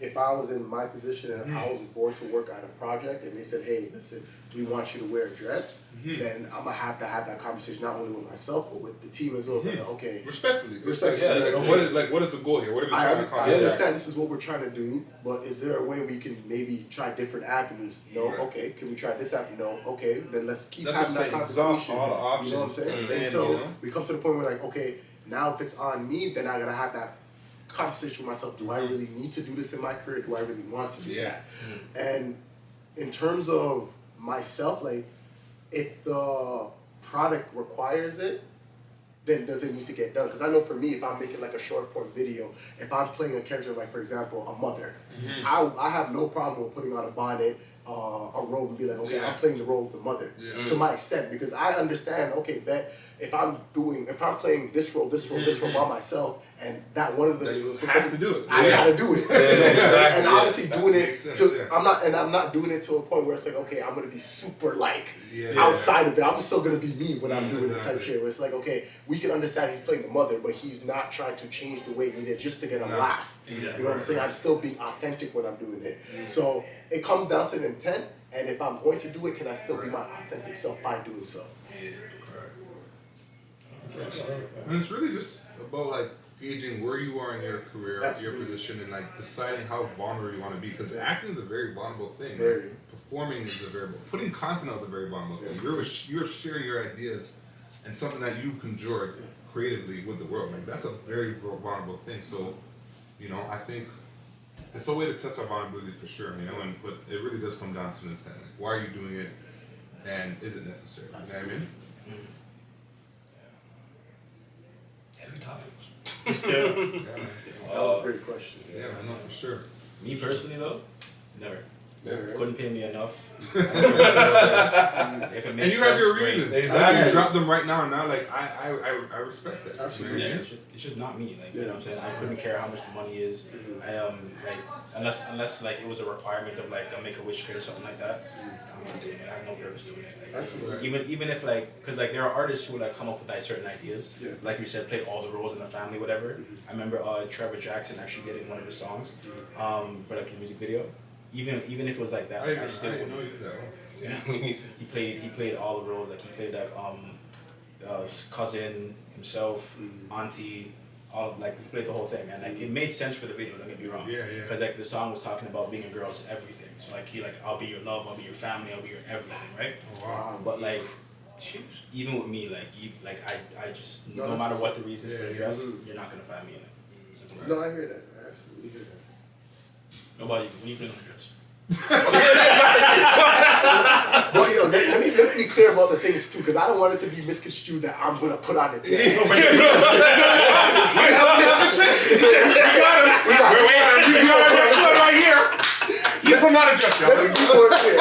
if I was in my position and I was born to work on a project and they said, hey, listen, we want you to wear a dress, then I'm going to have that conversation not only with myself but with the team as well. Like, okay. Respectfully. Yeah, Like, what is the goal here? What are we trying to I accomplish? understand this is what we're trying to do, but is there a way we can maybe try different avenues? No, okay. Can we try this avenue? No, okay. Then let's keep That's having what I'm that saying. Exhaust conversation. all the options. You know what I'm saying? And then, Until you know? we come to the point where like, okay, now if it's on me, then I gotta have that conversation with myself. Do I really need to do this in my career? Do I really want to do that? And in terms of myself, like, if the product requires it, then does it need to get done? Because I know for me, if I'm making like a short form video, if I'm playing a character like, for example, a mother, I have no problem with putting on a bonnet a role and be like, okay, Yeah. I'm playing the role of the mother to my extent, because I understand, okay, that if I'm playing this role by myself, and that one of the You have to do it. I gotta do it. exactly. And obviously That doing it makes sense, to yeah. I'm not doing it to a point where it's like, okay, I'm gonna be super like Yeah. outside of it. I'm still gonna be me when I'm doing the type Exactly. shit where it's like, okay, we can understand he's playing the mother, but he's not trying to change the way he is just to get a laugh. Exactly. You know what I'm saying? I'm still being authentic when I'm doing it. So it comes down to the intent, and if I'm going to do it, can I still be my authentic self by doing so? And it's really just about like gauging where you are in your career, Absolutely. your position, and like deciding how vulnerable you want to be. Because acting is a very vulnerable thing. Very. Like, performing is a very putting content out is a very vulnerable thing. You're sharing your ideas and something that you conjure creatively with the world. Like that's a very vulnerable thing. So, you know, I think it's a way to test our vulnerability for sure. You know, but it really does come down to the intent. Like, why are you doing it, and is it necessary? You know what I mean? Every topic. Yeah, man. That was a great question. Yeah, I know for sure. Me personally though, never. Never. Couldn't pay me enough. If it And makes you have your sense, great. reasons. Exactly. You drop them right now, and now, like I respect that. Absolutely. Yeah, it's just not me. Like you know what I'm saying. I couldn't care how much the money is. I like unless like it was a requirement of like a Make-A-Wish kid or something like that. I'm not doing it. I have no purpose doing it. Like, Absolutely. even if like, cause like there are artists who like come up with like certain ideas. Yeah. Like you said, play all the roles in the family, whatever. I remember Trevor Jackson actually did it in one of his songs, for like the music video. Even if it was like that, I still didn't know wouldn't. you did that. Yeah, me neither. He played all the roles. Like he played like cousin, himself, auntie, all like he played the whole thing, and like it made sense for the video. Don't get me wrong. Yeah, yeah. Because like the song was talking about being a girl's everything. So like he like I'll be your love, I'll be your family, I'll be your everything, right? Oh, wow. But like even with me, like I just no matter what the reasons for the dress, you're not gonna find me in it. Simple as that. No, I hear that. I absolutely hear that. What about you? When you put on the dress? But yo, let me be clear about the things too, because I don't want it to be misconstrued that I'm gonna put on it. You come out of dress, Let me be more clear.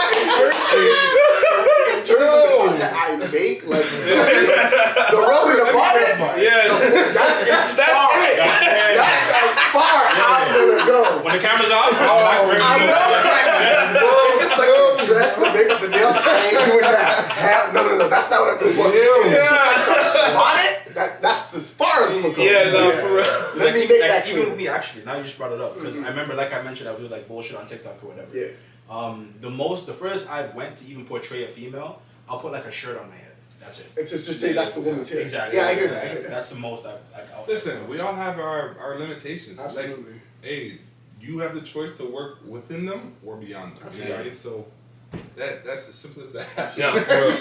In terms of the content I make, like the rub and the bottom, that's as far I'm gonna go. When the camera's off, I know. If it's like a dress, the makeup, the nails, I ain't doing that. No. That's not what I'm doing. That's as far as I'm gonna go. For real. Let me make that even with clear. me actually, now you just brought it up because I remember, like I mentioned, I would do like bullshit on TikTok or whatever. Yeah. The first I went to even portray a female, I'll put like a shirt on my head. That's it. It's just say that's the woman's hair. Exactly. Yeah, I hear that. That's the most I'll Listen, we all have our limitations. Absolutely. Like, hey, you have the choice to work within them or beyond them. You know what I mean? So that's as simple as that. Yeah, for real.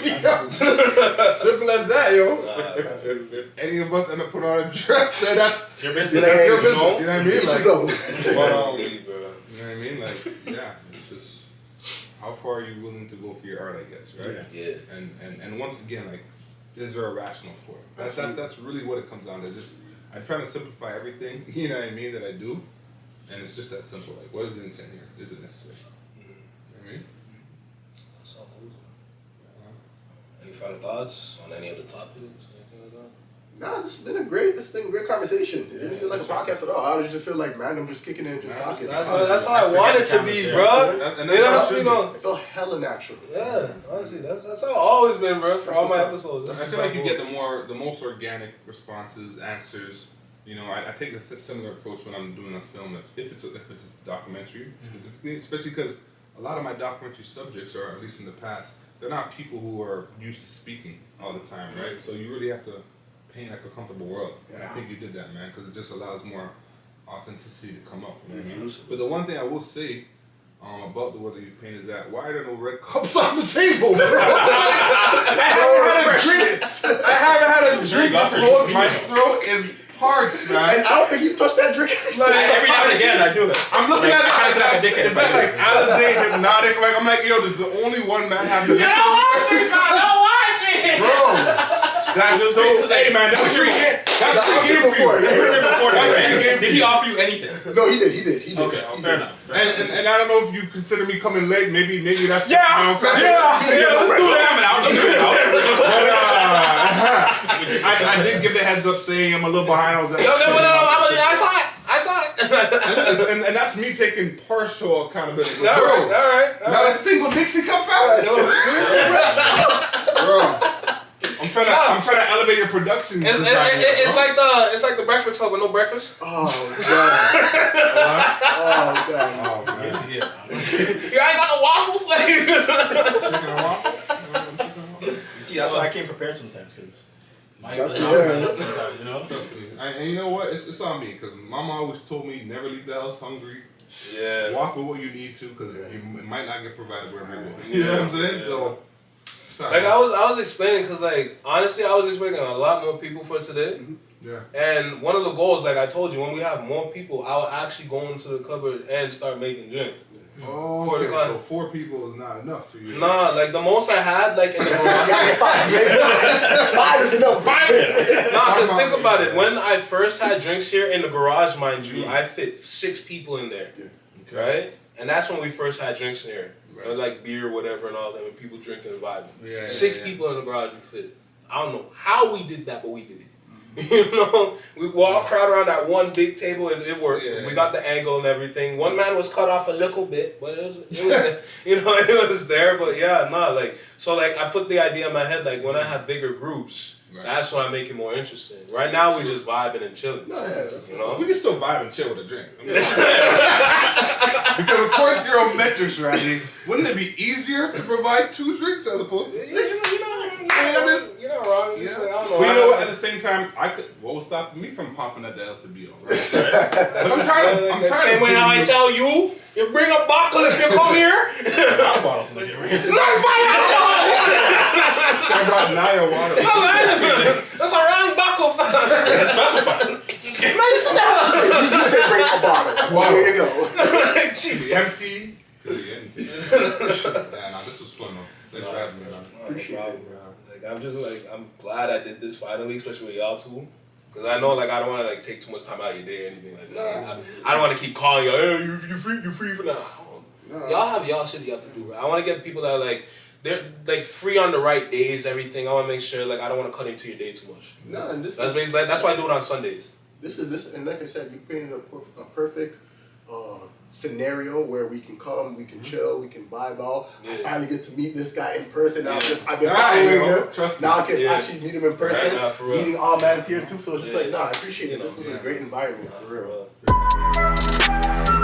Simple as that, yo. If any of us end up putting on a dress, then that's your business. that's your you business. know? You know what I mean? Teach Like, his own. but, you know Bro. what I mean? Like, yeah, it's just how far are you willing to go for your art, I guess, right? Yeah. And once again, like, is there a rational for it? That's really what it comes down to. Just I'm trying to simplify everything, you know what I mean, that I do, and it's just that simple. Like, what is the intent here? Is it necessary? You know what I mean? That's all cool. Any final thoughts on any of the topics? Anything like that? Nah, this has been a great conversation. It didn't feel like a podcast at all. I just feel like, man, I'm just kicking in, just talking. That's how I want it to be, bro. You know, It felt hella natural. yeah, honestly, that's how it's always been, bro, for all my episodes. I feel like you get the most organic responses, answers. You know, I take a similar approach when I'm doing a film. If it's a documentary specifically, especially because a lot of my documentary subjects, or at least in the past, they're not people who are used to speaking all the time, right? So you really have to paint like a comfortable world. And I think you did that, man, because it just allows more authenticity to come up. You know what I mean? But the one thing I will say about the way that you painted is that why are there no red cups on the table, bro? I haven't had a drink this whole my throat is parched, man. And I don't think you've touched that drink. Every now and again, I do it. I'm looking at it I like feel like a dickhead is that if I like do it. Alizé hypnotic? Like I'm like, yo, this is the only one man having the Don't watch me, man! Don't watch me! bro. That's was So, great. hey man, that's free game. That's I've free seen game it for you. before. He was there before. That's free game for Did he you. offer you anything? No, he did. Okay, fair enough. And I don't know if you consider me coming late. Maybe that's Let's do that. I did give the heads up saying I'm a little behind. I was I saw it. and that's me taking partial accountability. All right. Not a single Dixie cup foul. Bro, I'm trying to elevate your production. It's like the Breakfast Club with no breakfast. Oh god. Oh man. You ain't got no waffles, like. See, that's why I can't prepare sometimes, because That's sometimes, you know. Trust me. And you know what? It's on me because Mama always told me never leave the house hungry. Yeah. Walk with what you need to because it might not get provided wherever you go. You know what I'm saying? Yeah. So. Like I was explaining, because like honestly I was expecting a lot more people for today. Yeah. And one of the goals, like I told you, when we have more people, I'll actually go into the cupboard and start making drink. Oh, For the okay. client. So 4 people is not enough for you. Nah, like the most I had, like in the Five is enough. Nah, because think about it. When I first had drinks here in the garage, mind you, I fit 6 people in there. Okay. Right? And that's when we first had drinks in here. Right. Like beer, whatever, and all that, and people drinking and vibing. Yeah, 6 people in the garage we fit. I don't know how we did that, but we did it. You know, we all crowd around that one big table and it worked. Yeah. We got the angle and everything. One man was cut off a little bit, but it was you know, it was there. But yeah, like so, like I put the idea in my head, like when I have bigger groups, that's when I make it more interesting. Right now, we just vibing and chilling. No, yeah, You know, We can still vibe and chill with a drink. Because according to your own metrics, Randy, wouldn't it be easier to provide 2 drinks as opposed to 6? You're not wrong. Just like, I don't know. But you know what? At the same time, what was stopping me from popping at the LCBO? Right? But I'm tired of. Same way how I tell you, you bring a bottle if you come here. Water bottles, nigga. I brought Naya water. That's a wrong buckle. Specify. Nice stuff. You said bring a bottle. Wow. There you go. Jesus. Empty. Yeah, nah, this was fun though. Thanks for having me, man. Appreciate it, bro. Like I'm glad I did this finally, especially with y'all too. Cause I know, like, I don't want to like take too much time out of your day or anything like that. I don't want to keep calling y'all. Hey, you free for now. Y'all have y'all shit you have to do. Right? I want to get people that are like they're like free on the right days. Everything. I want to make sure like I don't want to cut into your day too much. No, and this That's basically that's why I do it on Sundays. This, and like I said, you painted a perfect scenario where we can come, we can chill, we can vibe out. I finally get to meet this guy in person. I've been following him. Trust me. Now I can actually meet him in person. Right, nah, for real. Meeting all mans here too, so it's just like, nah, I appreciate this. You know, This was a great environment, for real. real.